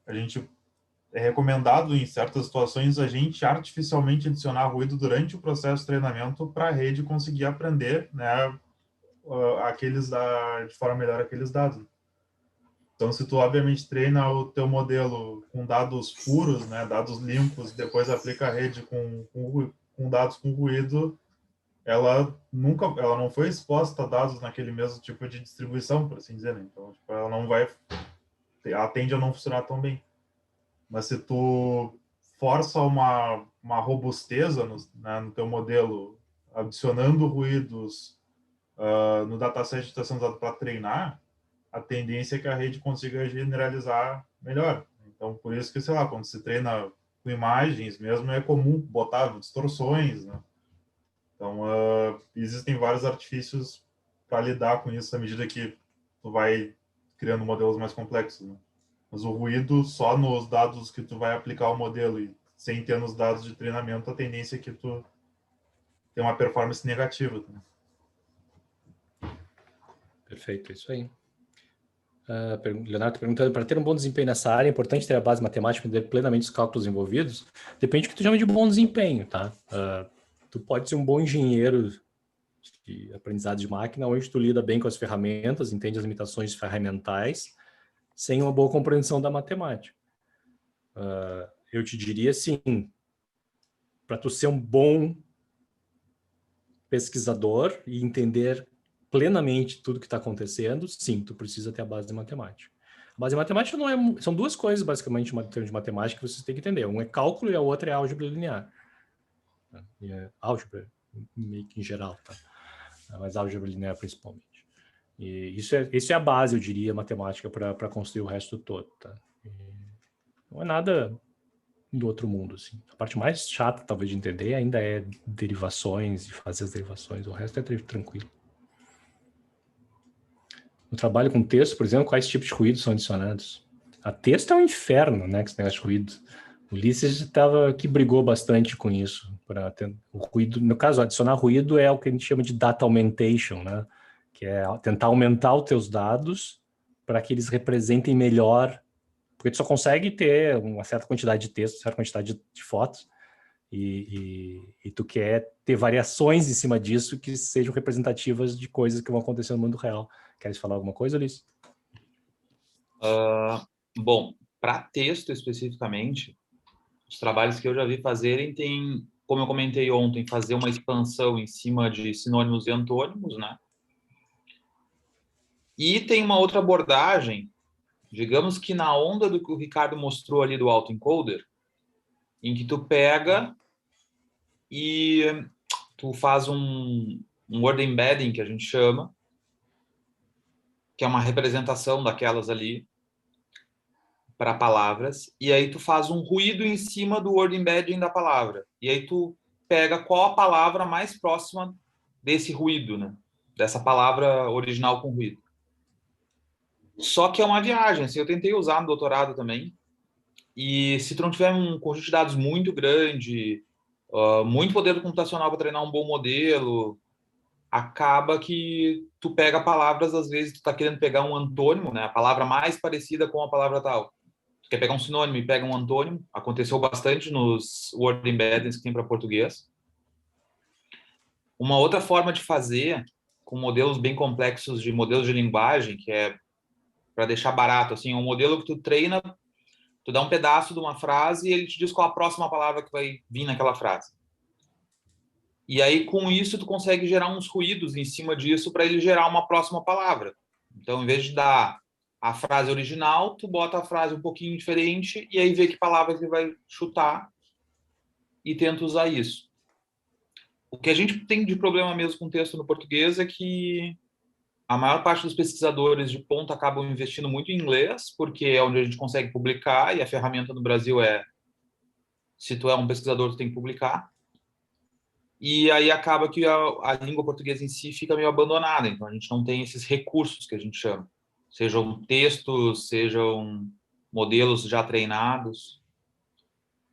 a gente é recomendado, em certas situações, a gente artificialmente adicionar ruído durante o processo de treinamento para a rede conseguir aprender, né, de forma melhor aqueles dados. Então, se tu, obviamente, treina o teu modelo com dados puros, né, dados limpos, depois aplica a rede com dados com ruído, ela não foi exposta a dados naquele mesmo tipo de distribuição, por assim dizer, né? Então, tipo, ela tende a não funcionar tão bem. Mas se tu força uma robusteza no teu modelo, adicionando ruídos no dataset que está sendo usado para treinar, a tendência é que a rede consiga generalizar melhor. Então, por isso que, sei lá, quando se treina com imagens mesmo, é comum botar distorções, né? Então, existem vários artifícios para lidar com isso à medida que tu vai criando modelos mais complexos, né? Mas o ruído, só nos dados que tu vai aplicar o modelo e sem ter nos dados de treinamento, a tendência é que tu tenha uma performance negativa. Né? Perfeito, é isso aí. Leonardo perguntando, para ter um bom desempenho nessa área, é importante ter a base matemática e entender plenamente os cálculos envolvidos? Depende do que tu chama de bom desempenho, tá? Tu pode ser um bom engenheiro de aprendizado de máquina, onde tu lida bem com as ferramentas, entende as limitações ferramentais, sem uma boa compreensão da matemática. Eu te diria assim, para tu ser um bom pesquisador e entender plenamente tudo que está acontecendo, sim, tu precisa ter a base de matemática. A base de matemática não é... São duas coisas, basicamente, em termos de matemática que vocês têm que entender. Um é cálculo e a outra é álgebra linear. E álgebra, meio que em geral, tá? Mas álgebra linear principalmente. E isso é a base, eu diria, matemática para construir o resto todo, tá? E não é nada do outro mundo, assim. A parte mais chata, talvez, de entender ainda é derivações e fazer as derivações. O resto é tranquilo. No trabalho com texto, por exemplo, quais tipos de ruídos são adicionados? A texto é um inferno, né, com esse negócio de ruído. O Ulisses que brigou bastante com isso. O ruído, no caso, adicionar ruído é o que a gente chama de data augmentation, né? Que é tentar aumentar os teus dados para que eles representem melhor, porque tu só consegue ter uma certa quantidade de texto, certa quantidade de fotos, e tu quer ter variações em cima disso que sejam representativas de coisas que vão acontecer no mundo real. Queres falar alguma coisa, Ulisses? Bom, para texto especificamente, os trabalhos que eu já vi fazerem tem, como eu comentei ontem, fazer uma expansão em cima de sinônimos e antônimos, né? E tem uma outra abordagem, digamos que na onda do que o Ricardo mostrou ali do autoencoder, em que tu pega e tu faz um word embedding, que a gente chama, que é uma representação daquelas ali para palavras, e aí tu faz um ruído em cima do word embedding da palavra. E aí tu pega qual a palavra mais próxima desse ruído, né? Dessa palavra original com ruído. Só que é uma viagem, assim, eu tentei usar no doutorado também, e se tu não tiver um conjunto de dados muito grande, muito poder computacional para treinar um bom modelo, acaba que tu pega palavras, às vezes tu tá querendo pegar um antônimo, né? A palavra mais parecida com a palavra tal. Tu quer pegar um sinônimo e pega um antônimo. Aconteceu bastante nos word embeddings que tem para português. Uma outra forma de fazer, com modelos bem complexos de modelos de linguagem, que é para deixar barato, assim, um modelo que tu treina, tu dá um pedaço de uma frase e ele te diz qual a próxima palavra que vai vir naquela frase. E aí, com isso, tu consegue gerar uns ruídos em cima disso para ele gerar uma próxima palavra. Então, em vez de dar a frase original, tu bota a frase um pouquinho diferente e aí vê que palavra ele vai chutar e tenta usar isso. O que a gente tem de problema mesmo com texto no português é que a maior parte dos pesquisadores de ponta acabam investindo muito em inglês, porque é onde a gente consegue publicar, e a ferramenta no Brasil se tu é um pesquisador, tu tem que publicar. E aí acaba que a língua portuguesa em si fica meio abandonada, então a gente não tem esses recursos que a gente chama, sejam textos, sejam modelos já treinados.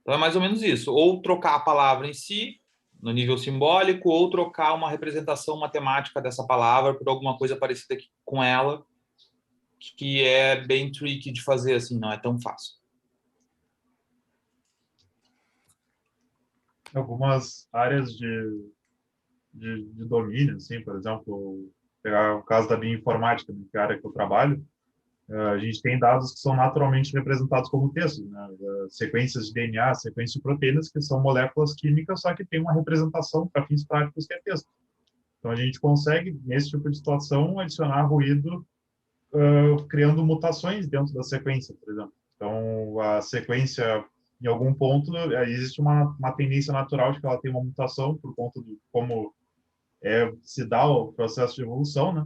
Então é mais ou menos isso, ou trocar a palavra em si, no nível simbólico, ou trocar uma representação matemática dessa palavra por alguma coisa parecida com ela, que é bem tricky de fazer, assim, não é tão fácil. Algumas áreas de domínio, assim, por exemplo, pegar o caso da bioinformática, que é a área que eu trabalho, a gente tem dados que são naturalmente representados como textos, né? Sequências de DNA, sequências de proteínas, que são moléculas químicas, só que tem uma representação para fins práticos que é texto. Então, a gente consegue, nesse tipo de situação, adicionar ruído criando mutações dentro da sequência, por exemplo. Então, a sequência, em algum ponto, existe uma tendência natural de que ela tem uma mutação por conta de como se dá o processo de evolução, né?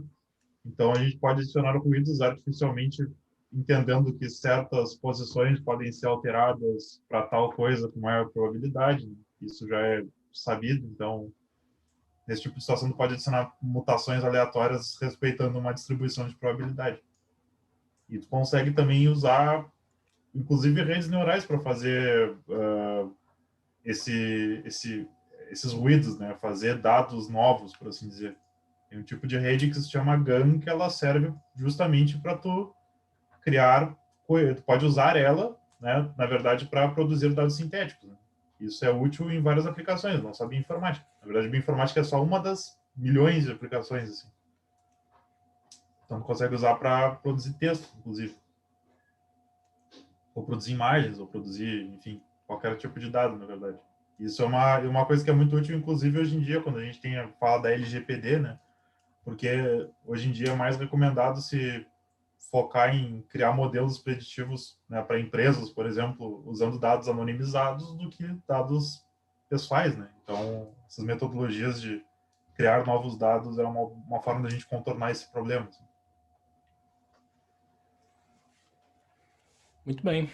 Então, a gente pode adicionar ruídos artificialmente, entendendo que certas posições podem ser alteradas para tal coisa com maior probabilidade, né? Isso já é sabido, então, nesse tipo de situação, tu pode adicionar mutações aleatórias respeitando uma distribuição de probabilidade. E tu consegue também usar, inclusive, redes neurais para fazer esses ruídos, né? Fazer dados novos, por assim dizer. Tem um tipo de rede que se chama GAN, que ela serve justamente para tu criar, tu pode usar ela, né, na verdade, para produzir dados sintéticos, né? Isso é útil em várias aplicações, não só bioinformática. Na verdade, bioinformática é só uma das milhões de aplicações, assim. Então, tu consegue usar para produzir texto, inclusive. Ou produzir imagens, ou produzir, enfim, qualquer tipo de dado, na verdade. Isso é uma coisa que é muito útil, inclusive, hoje em dia, quando a gente fala da LGPD, né? Porque hoje em dia é mais recomendado se focar em criar modelos preditivos, né, para empresas, por exemplo, usando dados anonimizados do que dados pessoais, né? Então, essas metodologias de criar novos dados é uma forma da gente contornar esse problema, assim. Muito bem.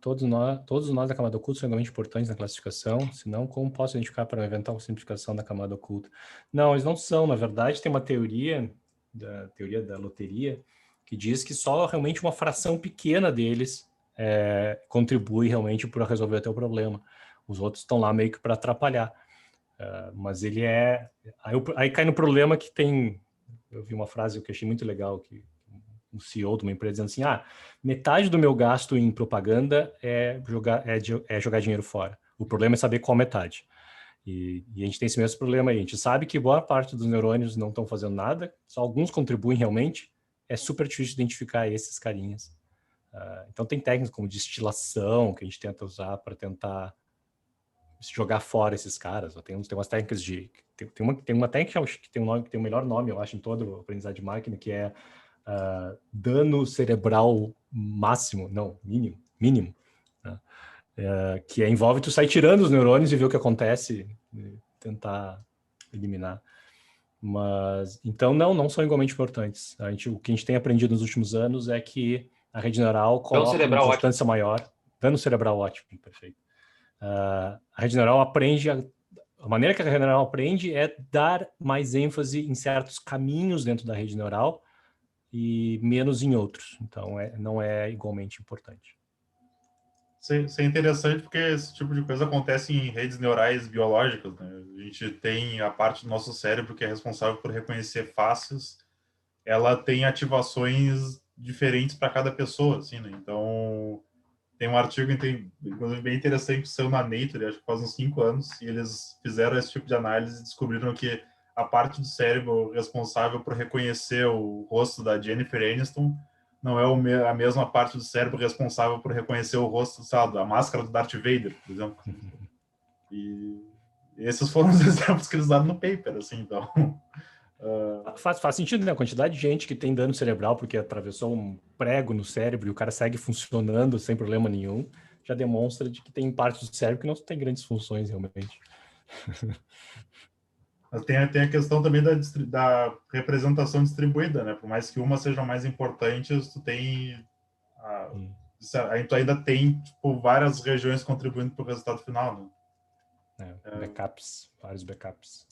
Todos nós da camada oculta são igualmente importantes na classificação, senão como posso identificar para uma eventual simplificação da camada oculta? Não, eles não são. Na verdade, tem uma teoria da loteria que diz que só realmente uma fração pequena deles contribui realmente para resolver o teu problema. Os outros estão lá meio que para atrapalhar. Mas ele Aí cai no problema que tem... Eu vi uma frase que eu achei muito legal, que um CEO de uma empresa dizendo assim, metade do meu gasto em propaganda é jogar dinheiro fora. O problema é saber qual metade. E a gente tem esse mesmo problema aí. A gente sabe que boa parte dos neurônios não estão fazendo nada, só alguns contribuem realmente. É super difícil identificar esses carinhas. Então tem técnicas como destilação que a gente tenta usar para tentar jogar fora esses caras. Tem umas técnicas de... Tem uma técnica que tem o melhor nome, eu acho, em todo o aprendizado de máquina, que é dano cerebral máximo, não, mínimo, né? Que envolve tu sair tirando os neurônios e ver o que acontece, e tentar eliminar. Mas, então, não são igualmente importantes. O que a gente tem aprendido nos últimos anos é que a rede neural coloca uma importância maior. Dano cerebral ótimo, perfeito. A rede neural aprende... A maneira que a rede neural aprende é dar mais ênfase em certos caminhos dentro da rede neural e menos em outros. Então, não é igualmente importante. Isso é interessante porque esse tipo de coisa acontece em redes neurais biológicas, né? A gente tem a parte do nosso cérebro que é responsável por reconhecer faces, ela tem ativações diferentes para cada pessoa, assim, né? Então, tem um artigo, inclusive, bem interessante que saiu na Nature, acho que faz uns 5 anos, e eles fizeram esse tipo de análise e descobriram que a parte do cérebro responsável por reconhecer o rosto da Jennifer Aniston não é a mesma parte do cérebro responsável por reconhecer o rosto, sabe, da máscara do Darth Vader, por exemplo. E esses foram os exemplos que eles daram no paper, assim, então... Faz sentido, né? A quantidade de gente que tem dano cerebral porque atravessou um prego no cérebro e o cara segue funcionando sem problema nenhum, já demonstra de que tem partes do cérebro que não tem grandes funções, realmente. Tem a questão também da representação distribuída, né? Por mais que uma seja mais importante, tu tem aí tu ainda tem tipo, várias regiões contribuindo para o resultado final, né? Backups, vários backups.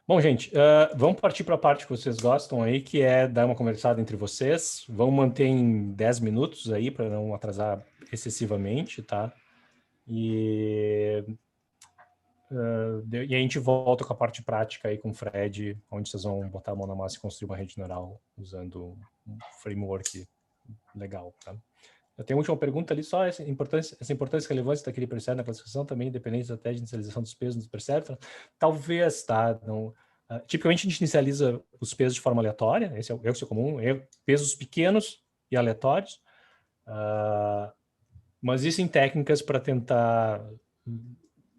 Bom, gente, vamos partir para a parte que vocês gostam aí, que é dar uma conversada entre vocês. Vamos manter em 10 minutos aí, para não atrasar excessivamente, tá? E a gente volta com a parte prática aí com o Fred, onde vocês vão botar a mão na massa e construir uma rede neural usando um framework legal, tá? Eu tenho uma última pergunta ali, só essa importância e relevância daquele percebe na classificação também, independente da tese de inicialização dos pesos nos percebe. Talvez, tá? Não, tipicamente a gente inicializa os pesos de forma aleatória, esse é o erro comum, pesos pequenos e aleatórios, mas existem técnicas para tentar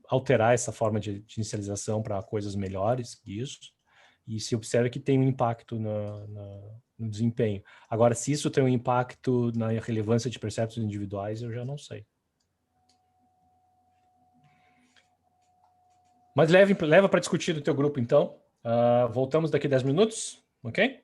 alterar essa forma de inicialização para coisas melhores que isso, e se observa que tem um impacto no desempenho. Agora, se isso tem um impacto na relevância de percepções individuais, eu já não sei. Mas leva para discutir do teu grupo, então. Voltamos daqui a 10 minutos, ok?